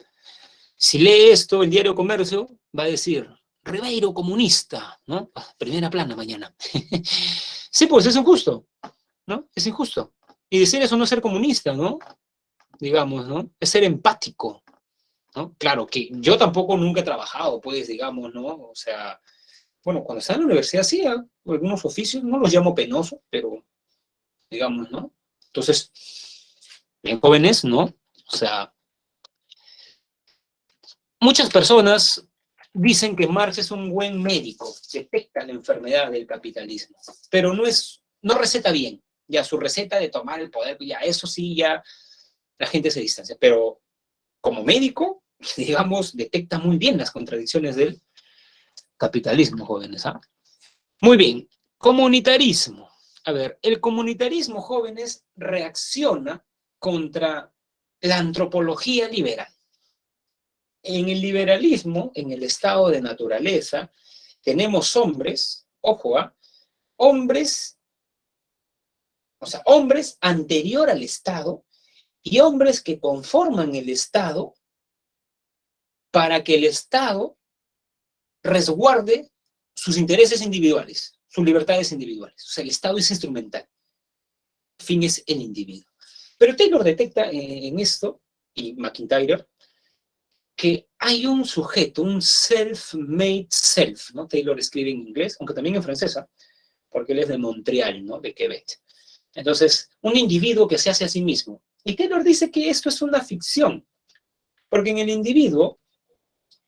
Si lee esto, el diario Comercio va a decir, Ribeiro comunista, ¿no? Primera plana mañana. Sí, pues es injusto, ¿no? Es injusto. Y decir eso no es ser comunista, ¿no? Digamos, ¿no? Es ser empático, ¿no? Claro que yo tampoco nunca he trabajado, pues, digamos, ¿no? O sea, bueno, cuando estaba en la universidad sí, algunos oficios, no los llamo penosos, pero, digamos, ¿no? Entonces, bien jóvenes, ¿no? O sea, muchas personas dicen que Marx es un buen médico, detecta la enfermedad del capitalismo, pero no receta bien. Ya su receta de tomar el poder, ya eso sí, ya la gente se distancia. Pero como médico, digamos, detecta muy bien las contradicciones del capitalismo, jóvenes. ¿Ah? Muy bien. Comunitarismo. A ver, el comunitarismo, jóvenes, reacciona contra la antropología liberal. En el liberalismo, en el estado de naturaleza, tenemos hombres, ojo, hombres, o sea, hombres anterior al Estado y hombres que conforman el Estado para que el Estado resguarde sus intereses individuales, sus libertades individuales. O sea, el Estado es instrumental. El fin es el individuo. Pero Taylor detecta en esto, y McIntyre, que hay un sujeto, un self-made self, ¿no? Taylor escribe en inglés, aunque también en francés, porque él es de Montreal, ¿no? De Quebec. Entonces, un individuo que se hace a sí mismo. Y Taylor dice que esto es una ficción, porque en el individuo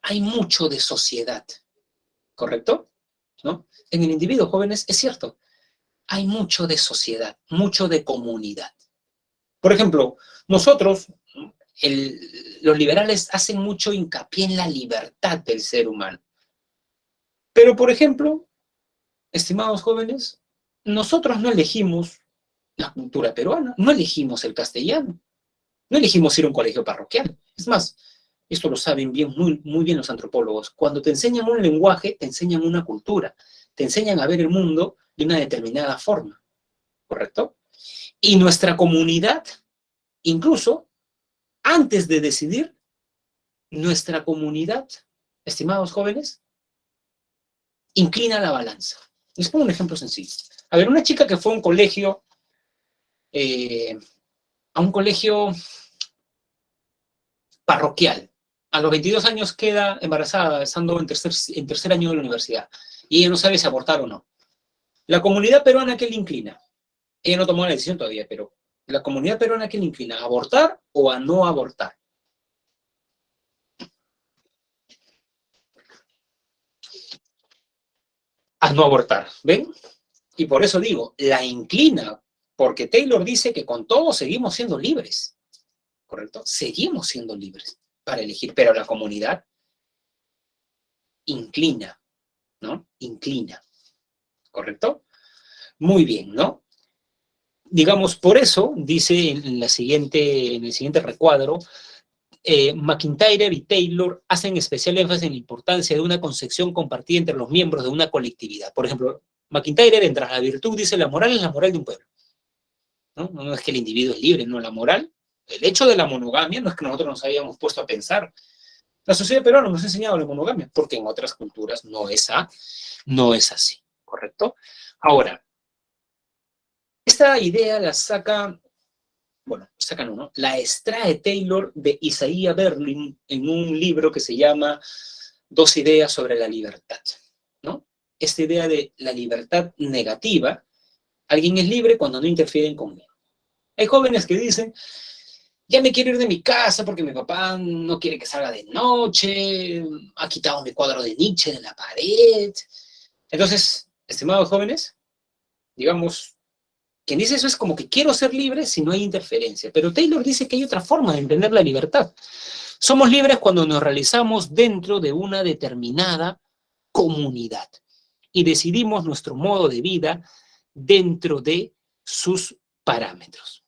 hay mucho de sociedad, ¿correcto? ¿No? En el individuo, jóvenes, es cierto, hay mucho de sociedad, mucho de comunidad. Por ejemplo, nosotros, los liberales hacen mucho hincapié en la libertad del ser humano. Pero, por ejemplo, estimados jóvenes, nosotros no elegimos la cultura peruana, no elegimos el castellano, no elegimos ir a un colegio parroquial. Es más, esto lo saben bien, muy, muy bien los antropólogos. Cuando te enseñan un lenguaje, te enseñan una cultura, te enseñan a ver el mundo de una determinada forma, ¿correcto? Y nuestra comunidad, incluso antes de decidir, nuestra comunidad, estimados jóvenes, inclina la balanza. Les pongo un ejemplo sencillo. A ver, una chica que fue eh, a un colegio parroquial. A los 22 años queda embarazada, estando en tercer año de la universidad. Y ella no sabe si abortar o no. La comunidad peruana, ¿qué le inclina? Ella no tomó la decisión todavía, pero la comunidad peruana, ¿qué le inclina? ¿A abortar o a no abortar? A no abortar, ¿ven? Y por eso digo, la inclina, porque Taylor dice que con todo seguimos siendo libres, ¿correcto? Seguimos siendo libres para elegir, pero la comunidad inclina, ¿no? Inclina, ¿correcto? Muy bien, ¿no? Digamos, por eso, dice en el siguiente recuadro, McIntyre y Taylor hacen especial énfasis en la importancia de una concepción compartida entre los miembros de una colectividad. Por ejemplo, McIntyre, entre la virtud, dice la moral es la moral de un pueblo. ¿No? No es que el individuo es libre, no la moral. El hecho de la monogamia no es que nosotros nos hayamos puesto a pensar. La sociedad peruana nos ha enseñado la monogamia, porque en otras culturas no es así, ¿correcto? Ahora, esta idea la sacan uno, la extrae Taylor de Isaiah Berlin en un libro que se llama Dos ideas sobre la libertad, ¿no? Esta idea de la libertad negativa, alguien es libre cuando no interfieren conmigo. Hay jóvenes que dicen, ya me quiero ir de mi casa porque mi papá no quiere que salga de noche, ha quitado mi cuadro de Nietzsche de la pared. Entonces, estimados jóvenes, digamos, quien dice eso es como que quiero ser libre si no hay interferencia. Pero Taylor dice que hay otra forma de entender la libertad. Somos libres cuando nos realizamos dentro de una determinada comunidad y decidimos nuestro modo de vida dentro de sus parámetros.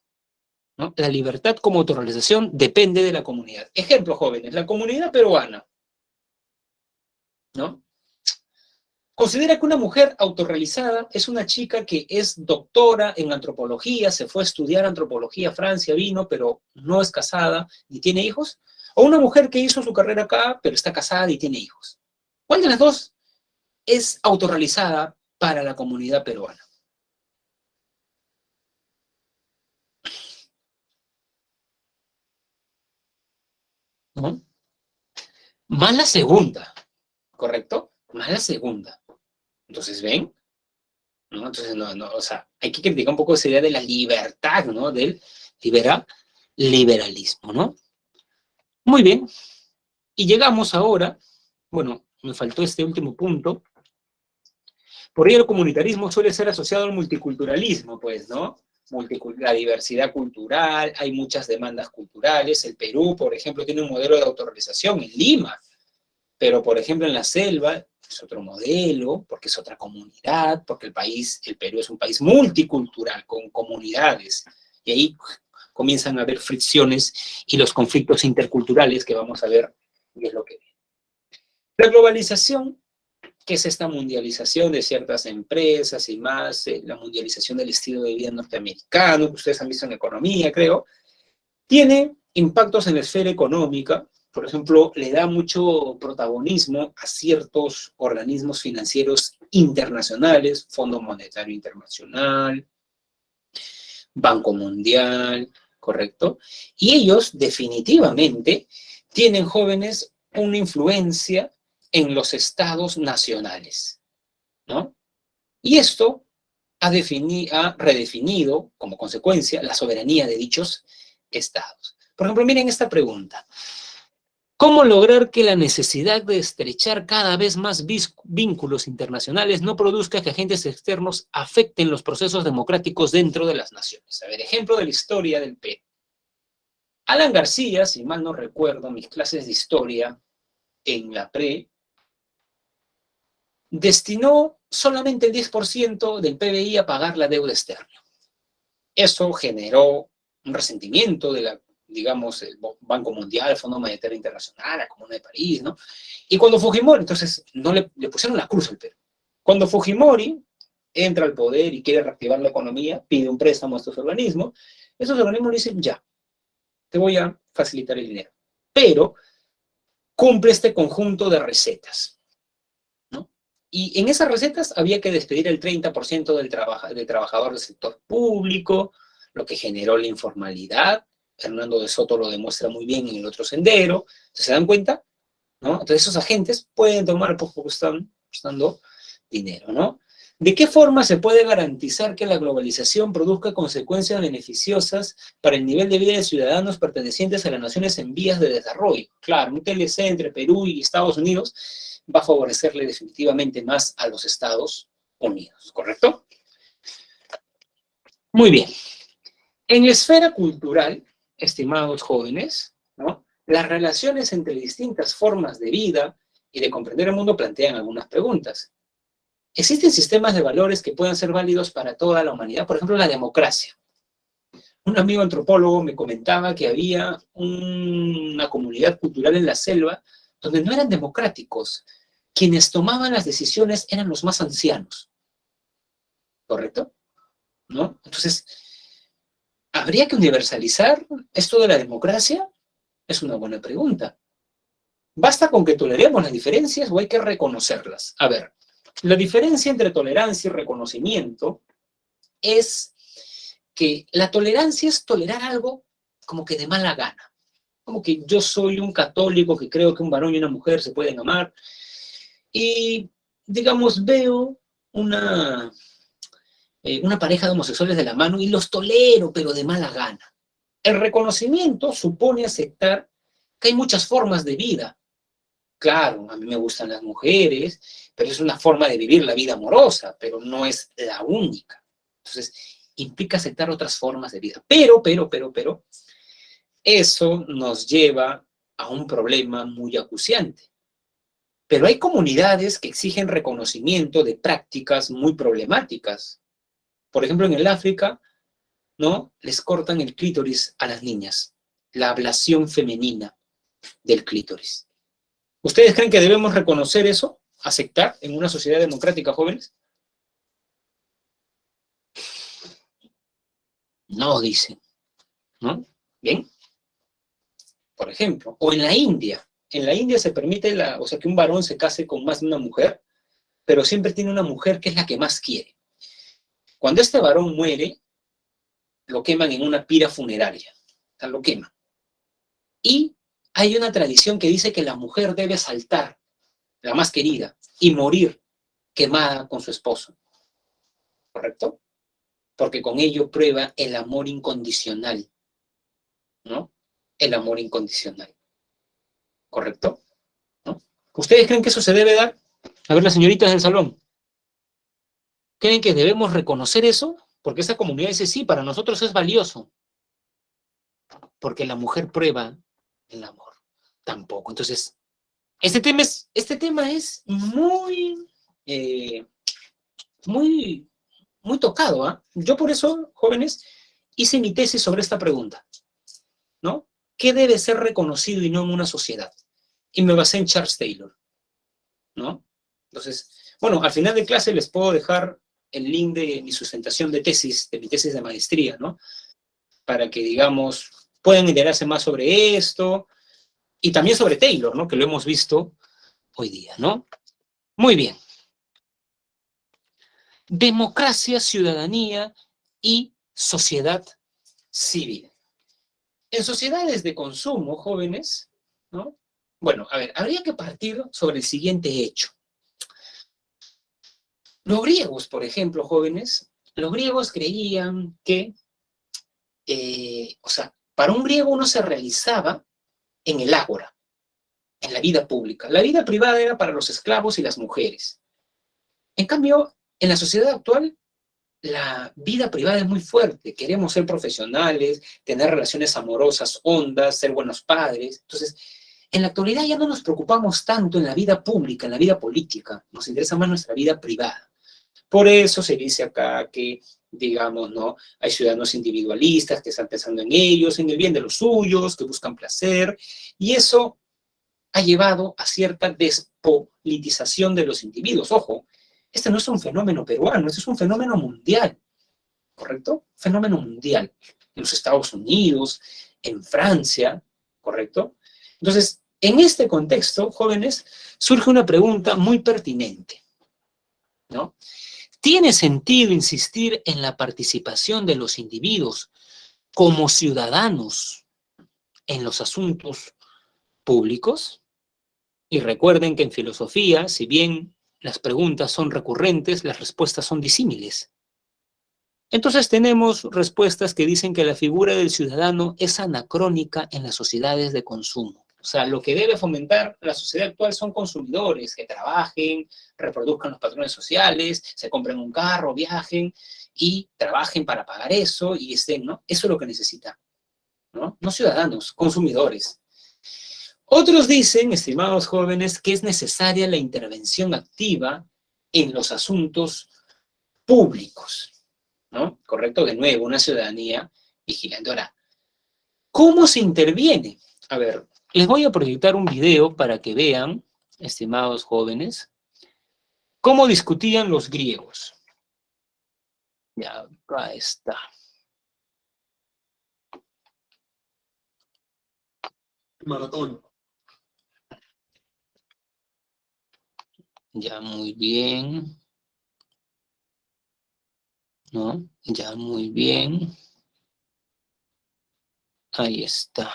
¿no? La libertad como autorrealización depende de la comunidad. Ejemplo, jóvenes, la comunidad peruana, ¿no? Considera que una mujer autorrealizada es una chica que es doctora en antropología, se fue a estudiar antropología a Francia, vino, pero no es casada ni tiene hijos, o una mujer que hizo su carrera acá, pero está casada y tiene hijos. ¿Cuál de las dos es autorrealizada para la comunidad peruana? ¿No? Más la segunda, ¿correcto? Más la segunda. Entonces, ¿ven? ¿No? Entonces, o sea, hay que criticar un poco esa idea de la libertad, ¿no? Del liberalismo, ¿no? Muy bien, y llegamos ahora, bueno, me faltó este último punto, por ello el comunitarismo suele ser asociado al multiculturalismo, pues, ¿no? La diversidad cultural, hay muchas demandas culturales, el Perú, por ejemplo, tiene un modelo de autorrealización en Lima, pero, por ejemplo, en la selva es otro modelo, porque es otra comunidad, porque el Perú es un país multicultural, con comunidades, y ahí comienzan a haber fricciones y los conflictos interculturales que vamos a ver qué es lo que... La globalización, que es esta mundialización de ciertas empresas y más, la mundialización del estilo de vida norteamericano, que ustedes han visto en economía, creo, tiene impactos en la esfera económica. Por ejemplo, le da mucho protagonismo a ciertos organismos financieros internacionales, Fondo Monetario Internacional, Banco Mundial, ¿correcto? Y ellos definitivamente tienen, jóvenes, una influencia en los estados nacionales, ¿no? Y esto ha redefinido, como consecuencia, la soberanía de dichos estados. Por ejemplo, miren esta pregunta. ¿Cómo lograr que la necesidad de estrechar cada vez más vínculos internacionales no produzca que agentes externos afecten los procesos democráticos dentro de las naciones? A ver, ejemplo de la historia del Perú. Alan García, si mal no recuerdo, mis clases de historia en la pre, destinó solamente el 10% del PBI a pagar la deuda externa. Eso generó un resentimiento de la, digamos, el Banco Mundial, el Fondo Monetario Internacional, la Comuna de París, ¿no? Y cuando Fujimori, entonces, no le pusieron la cruz al Perú. Cuando Fujimori entra al poder y quiere reactivar la economía, pide un préstamo a estos organismos le dicen, ya, te voy a facilitar el dinero. Pero cumple este conjunto de recetas, ¿no? Y en esas recetas había que despedir el 30% del trabajador del sector público, lo que generó la informalidad. Hernando de Soto lo demuestra muy bien en el otro sendero. ¿Se dan cuenta? ¿No? Entonces esos agentes pueden tomar porque están costando dinero, ¿no? ¿De qué forma se puede garantizar que la globalización produzca consecuencias beneficiosas para el nivel de vida de ciudadanos pertenecientes a las naciones en vías de desarrollo? Claro, un TLC entre Perú y Estados Unidos va a favorecerle definitivamente más a los Estados Unidos, ¿correcto? Muy bien. En la esfera cultural, estimados jóvenes, ¿no? Las relaciones entre distintas formas de vida y de comprender el mundo plantean algunas preguntas. ¿Existen sistemas de valores que puedan ser válidos para toda la humanidad? Por ejemplo, la democracia. Un amigo antropólogo me comentaba que había una comunidad cultural en la selva donde no eran democráticos. Quienes tomaban las decisiones eran los más ancianos, ¿correcto? ¿No? Entonces, ¿habría que universalizar esto de la democracia? Es una buena pregunta. ¿Basta con que toleremos las diferencias o hay que reconocerlas? A ver, la diferencia entre tolerancia y reconocimiento es que la tolerancia es tolerar algo como que de mala gana. Como que yo soy un católico que creo que un varón y una mujer se pueden amar y, digamos, veo una pareja de homosexuales de la mano y los tolero, pero de mala gana. El reconocimiento supone aceptar que hay muchas formas de vida. Claro, a mí me gustan las mujeres, pero es una forma de vivir la vida amorosa, pero no es la única. Entonces, implica aceptar otras formas de vida. Pero, eso nos lleva a un problema muy acuciante. Pero hay comunidades que exigen reconocimiento de prácticas muy problemáticas. Por ejemplo, en el África, ¿no? Les cortan el clítoris a las niñas, la ablación femenina del clítoris. ¿Ustedes creen que debemos reconocer eso, aceptar en una sociedad democrática, jóvenes? No, dicen, ¿no? ¿Bien? Por ejemplo, o en la India se permite, o sea, que un varón se case con más de una mujer, pero siempre tiene una mujer que es la que más quiere. Cuando este varón muere, lo queman en una pira funeraria, o sea, lo queman. Y hay una tradición que dice que la mujer debe saltar, la más querida, y morir quemada con su esposo, ¿correcto? Porque con ello prueba el amor incondicional, ¿no? El amor incondicional, ¿correcto? ¿No? ¿Ustedes creen que eso se debe dar? A ver, las señoritas del salón, ¿creen que debemos reconocer eso? Porque esa comunidad dice, sí, para nosotros es valioso, porque la mujer prueba el amor. Tampoco. Entonces, este tema es muy, muy tocado, ¿ah? Yo por eso, jóvenes, hice mi tesis sobre esta pregunta, ¿no? ¿Qué debe ser reconocido y no en una sociedad? Y me basé en Charles Taylor, ¿no? Entonces, bueno, al final de clase les puedo dejar el link de mi sustentación de tesis, de mi tesis de maestría, ¿no? Para que, digamos, puedan enterarse más sobre esto y también sobre Taylor, ¿no? Que lo hemos visto hoy día, ¿no? Muy bien. Democracia, ciudadanía y sociedad civil. En sociedades de consumo, jóvenes, ¿no? Bueno, a ver, habría que partir sobre el siguiente hecho. Los griegos, por ejemplo, jóvenes, los griegos creían que, o sea, para un griego uno se realizaba en el ágora, en la vida pública. La vida privada era para los esclavos y las mujeres. En cambio, en la sociedad actual, la vida privada es muy fuerte. Queremos ser profesionales, tener relaciones amorosas hondas, ser buenos padres. Entonces, en la actualidad ya no nos preocupamos tanto en la vida pública, en la vida política. Nos interesa más nuestra vida privada. Por eso se dice acá que, digamos, ¿no? Hay ciudadanos individualistas que están pensando en ellos, en el bien de los suyos, que buscan placer, y eso ha llevado a cierta despolitización de los individuos. Ojo, este no es un fenómeno peruano, este es un fenómeno mundial, ¿correcto? Fenómeno mundial. En los Estados Unidos, en Francia, ¿correcto? Entonces, en este contexto, jóvenes, surge una pregunta muy pertinente, ¿no? ¿Tiene sentido insistir en la participación de los individuos como ciudadanos en los asuntos públicos? Y recuerden que en filosofía, si bien las preguntas son recurrentes, las respuestas son disímiles. Entonces tenemos respuestas que dicen que la figura del ciudadano es anacrónica en las sociedades de consumo. O sea, lo que debe fomentar la sociedad actual son consumidores que trabajen, reproduzcan los patrones sociales, se compren un carro, viajen y trabajen para pagar eso y estén, ¿no? Eso es lo que necesita, ¿no? No ciudadanos, consumidores. Otros dicen, estimados jóvenes, que es necesaria la intervención activa en los asuntos públicos, ¿no? Correcto, de nuevo, una ciudadanía vigilante. Ahora, ¿cómo se interviene? A ver, les voy a proyectar un video para que vean, estimados jóvenes, cómo discutían los griegos. Ya, acá está. Maratón. Ya, muy bien. ¿No? Ya, muy bien. Ahí está.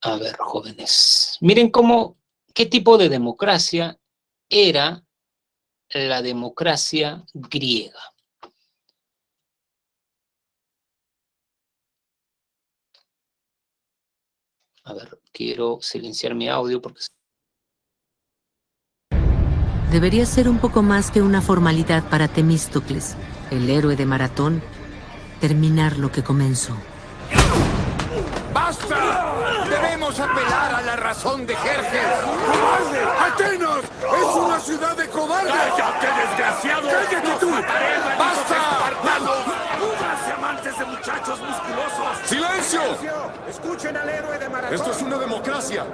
A ver, jóvenes. Miren qué tipo de democracia era la democracia griega. A ver, quiero silenciar mi audio porque... Debería ser un poco más que una formalidad para Temístocles, el héroe de Maratón, terminar lo que comenzó. ¡Basta! ¡Debemos apelar a la razón de Jerjes! ¡Cobarde! ¡Atenas! ¡Es una ciudad de cobardes! ¡Cállate, desgraciado! ¡Cállate tú! ¡Basta! Esto es una democracia,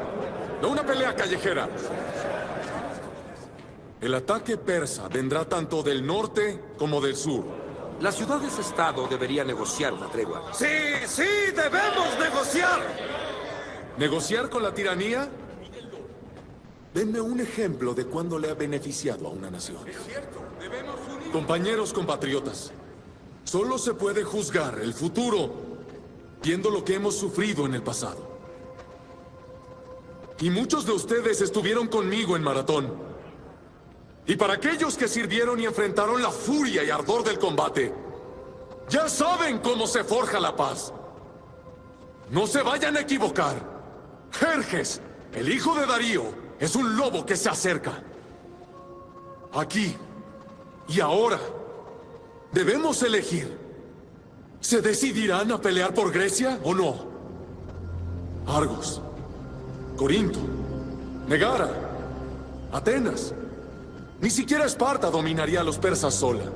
no una pelea callejera. El ataque persa vendrá tanto del norte como del sur. Las ciudades-estado deberían negociar una tregua. ¡Sí, sí! ¡Debemos negociar! ¿Negociar con la tiranía? Denme un ejemplo de cuándo le ha beneficiado a una nación. Es cierto, debemos unir. Compañeros compatriotas, solo se puede juzgar el futuro viendo lo que hemos sufrido en el pasado. Y muchos de ustedes estuvieron conmigo en Maratón. Y para aquellos que sirvieron y enfrentaron la furia y ardor del combate, ya saben cómo se forja la paz. No se vayan a equivocar. Jerjes, el hijo de Darío, es un lobo que se acerca. Aquí y ahora debemos elegir. ¿Se decidirán a pelear por Grecia o no? Argos, Corinto, Megara, Atenas. Ni siquiera Esparta dominaría a los persas sola.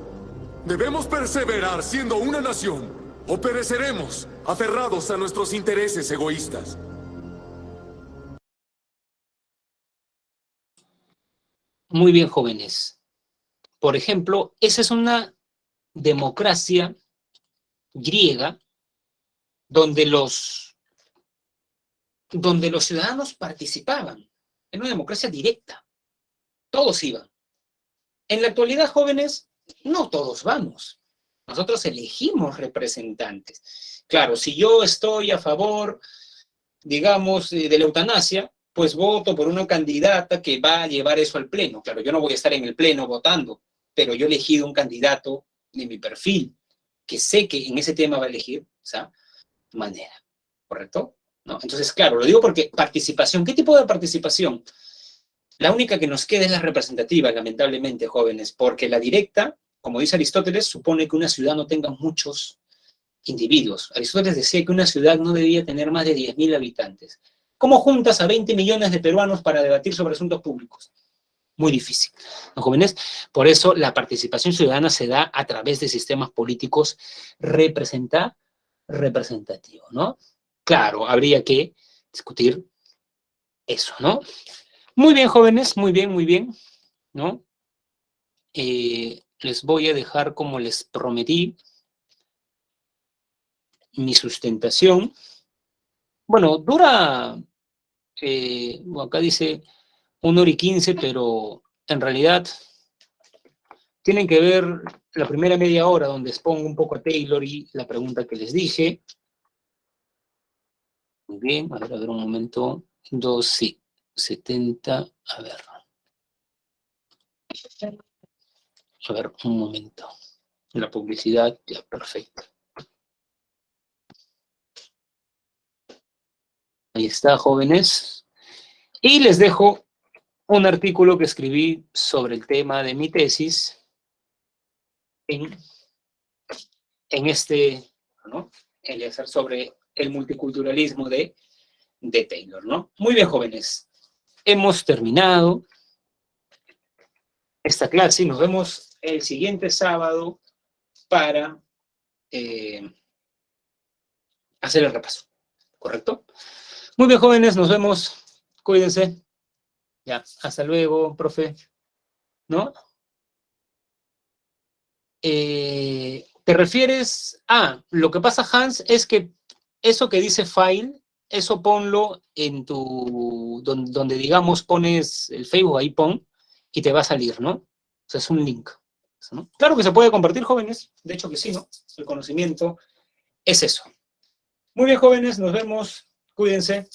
Debemos perseverar siendo una nación, o pereceremos aferrados a nuestros intereses egoístas. Muy bien, jóvenes. Por ejemplo, esa es una democracia griega donde los ciudadanos participaban. Era una democracia directa. Todos iban. En la actualidad, jóvenes, no todos vamos. Nosotros elegimos representantes. Claro, si yo estoy a favor, digamos, de la eutanasia, pues voto por una candidata que va a llevar eso al pleno. Claro, yo no voy a estar en el pleno votando, pero yo he elegido un candidato de mi perfil, que sé que en ese tema va a elegir esa manera. ¿Correcto? ¿No? Entonces, claro, lo digo porque participación. ¿Qué tipo de participación? La única que nos queda es la representativa, lamentablemente, jóvenes, porque la directa, como dice Aristóteles, supone que una ciudad no tenga muchos individuos. Aristóteles decía que una ciudad no debía tener más de 10.000 habitantes. ¿Cómo juntas a 20 millones de peruanos para debatir sobre asuntos públicos? Muy difícil, ¿no, jóvenes? Por eso la participación ciudadana se da a través de sistemas políticos representativos, ¿no? Claro, habría que discutir eso, ¿no? Muy bien, jóvenes, muy bien, ¿no? Les voy a dejar, como les prometí, mi sustentación. Bueno, dura, acá dice 1 hora y 15, pero en realidad tienen que ver la primera media hora donde expongo un poco a Taylor y la pregunta que les dije. Muy bien, a ver un momento. 2, sí. 70, a ver, un momento. La publicidad, ya, perfecto. Ahí está, jóvenes. Y les dejo un artículo que escribí sobre el tema de mi tesis en este, ¿no? Sobre el multiculturalismo de Taylor, ¿no? Muy bien, jóvenes. Hemos terminado esta clase y nos vemos el siguiente sábado para hacer el repaso, ¿correcto? Muy bien, jóvenes, nos vemos. Cuídense. Ya, hasta luego, profe. ¿No? ¿Te refieres? Lo que pasa, Hans, es que eso que dice file, eso ponlo en donde digamos pones el Facebook, ahí pon, y te va a salir, ¿no? O sea, es un link, ¿no? Claro que se puede compartir, jóvenes, de hecho que sí, ¿no? El conocimiento es eso. Muy bien, jóvenes, nos vemos, cuídense.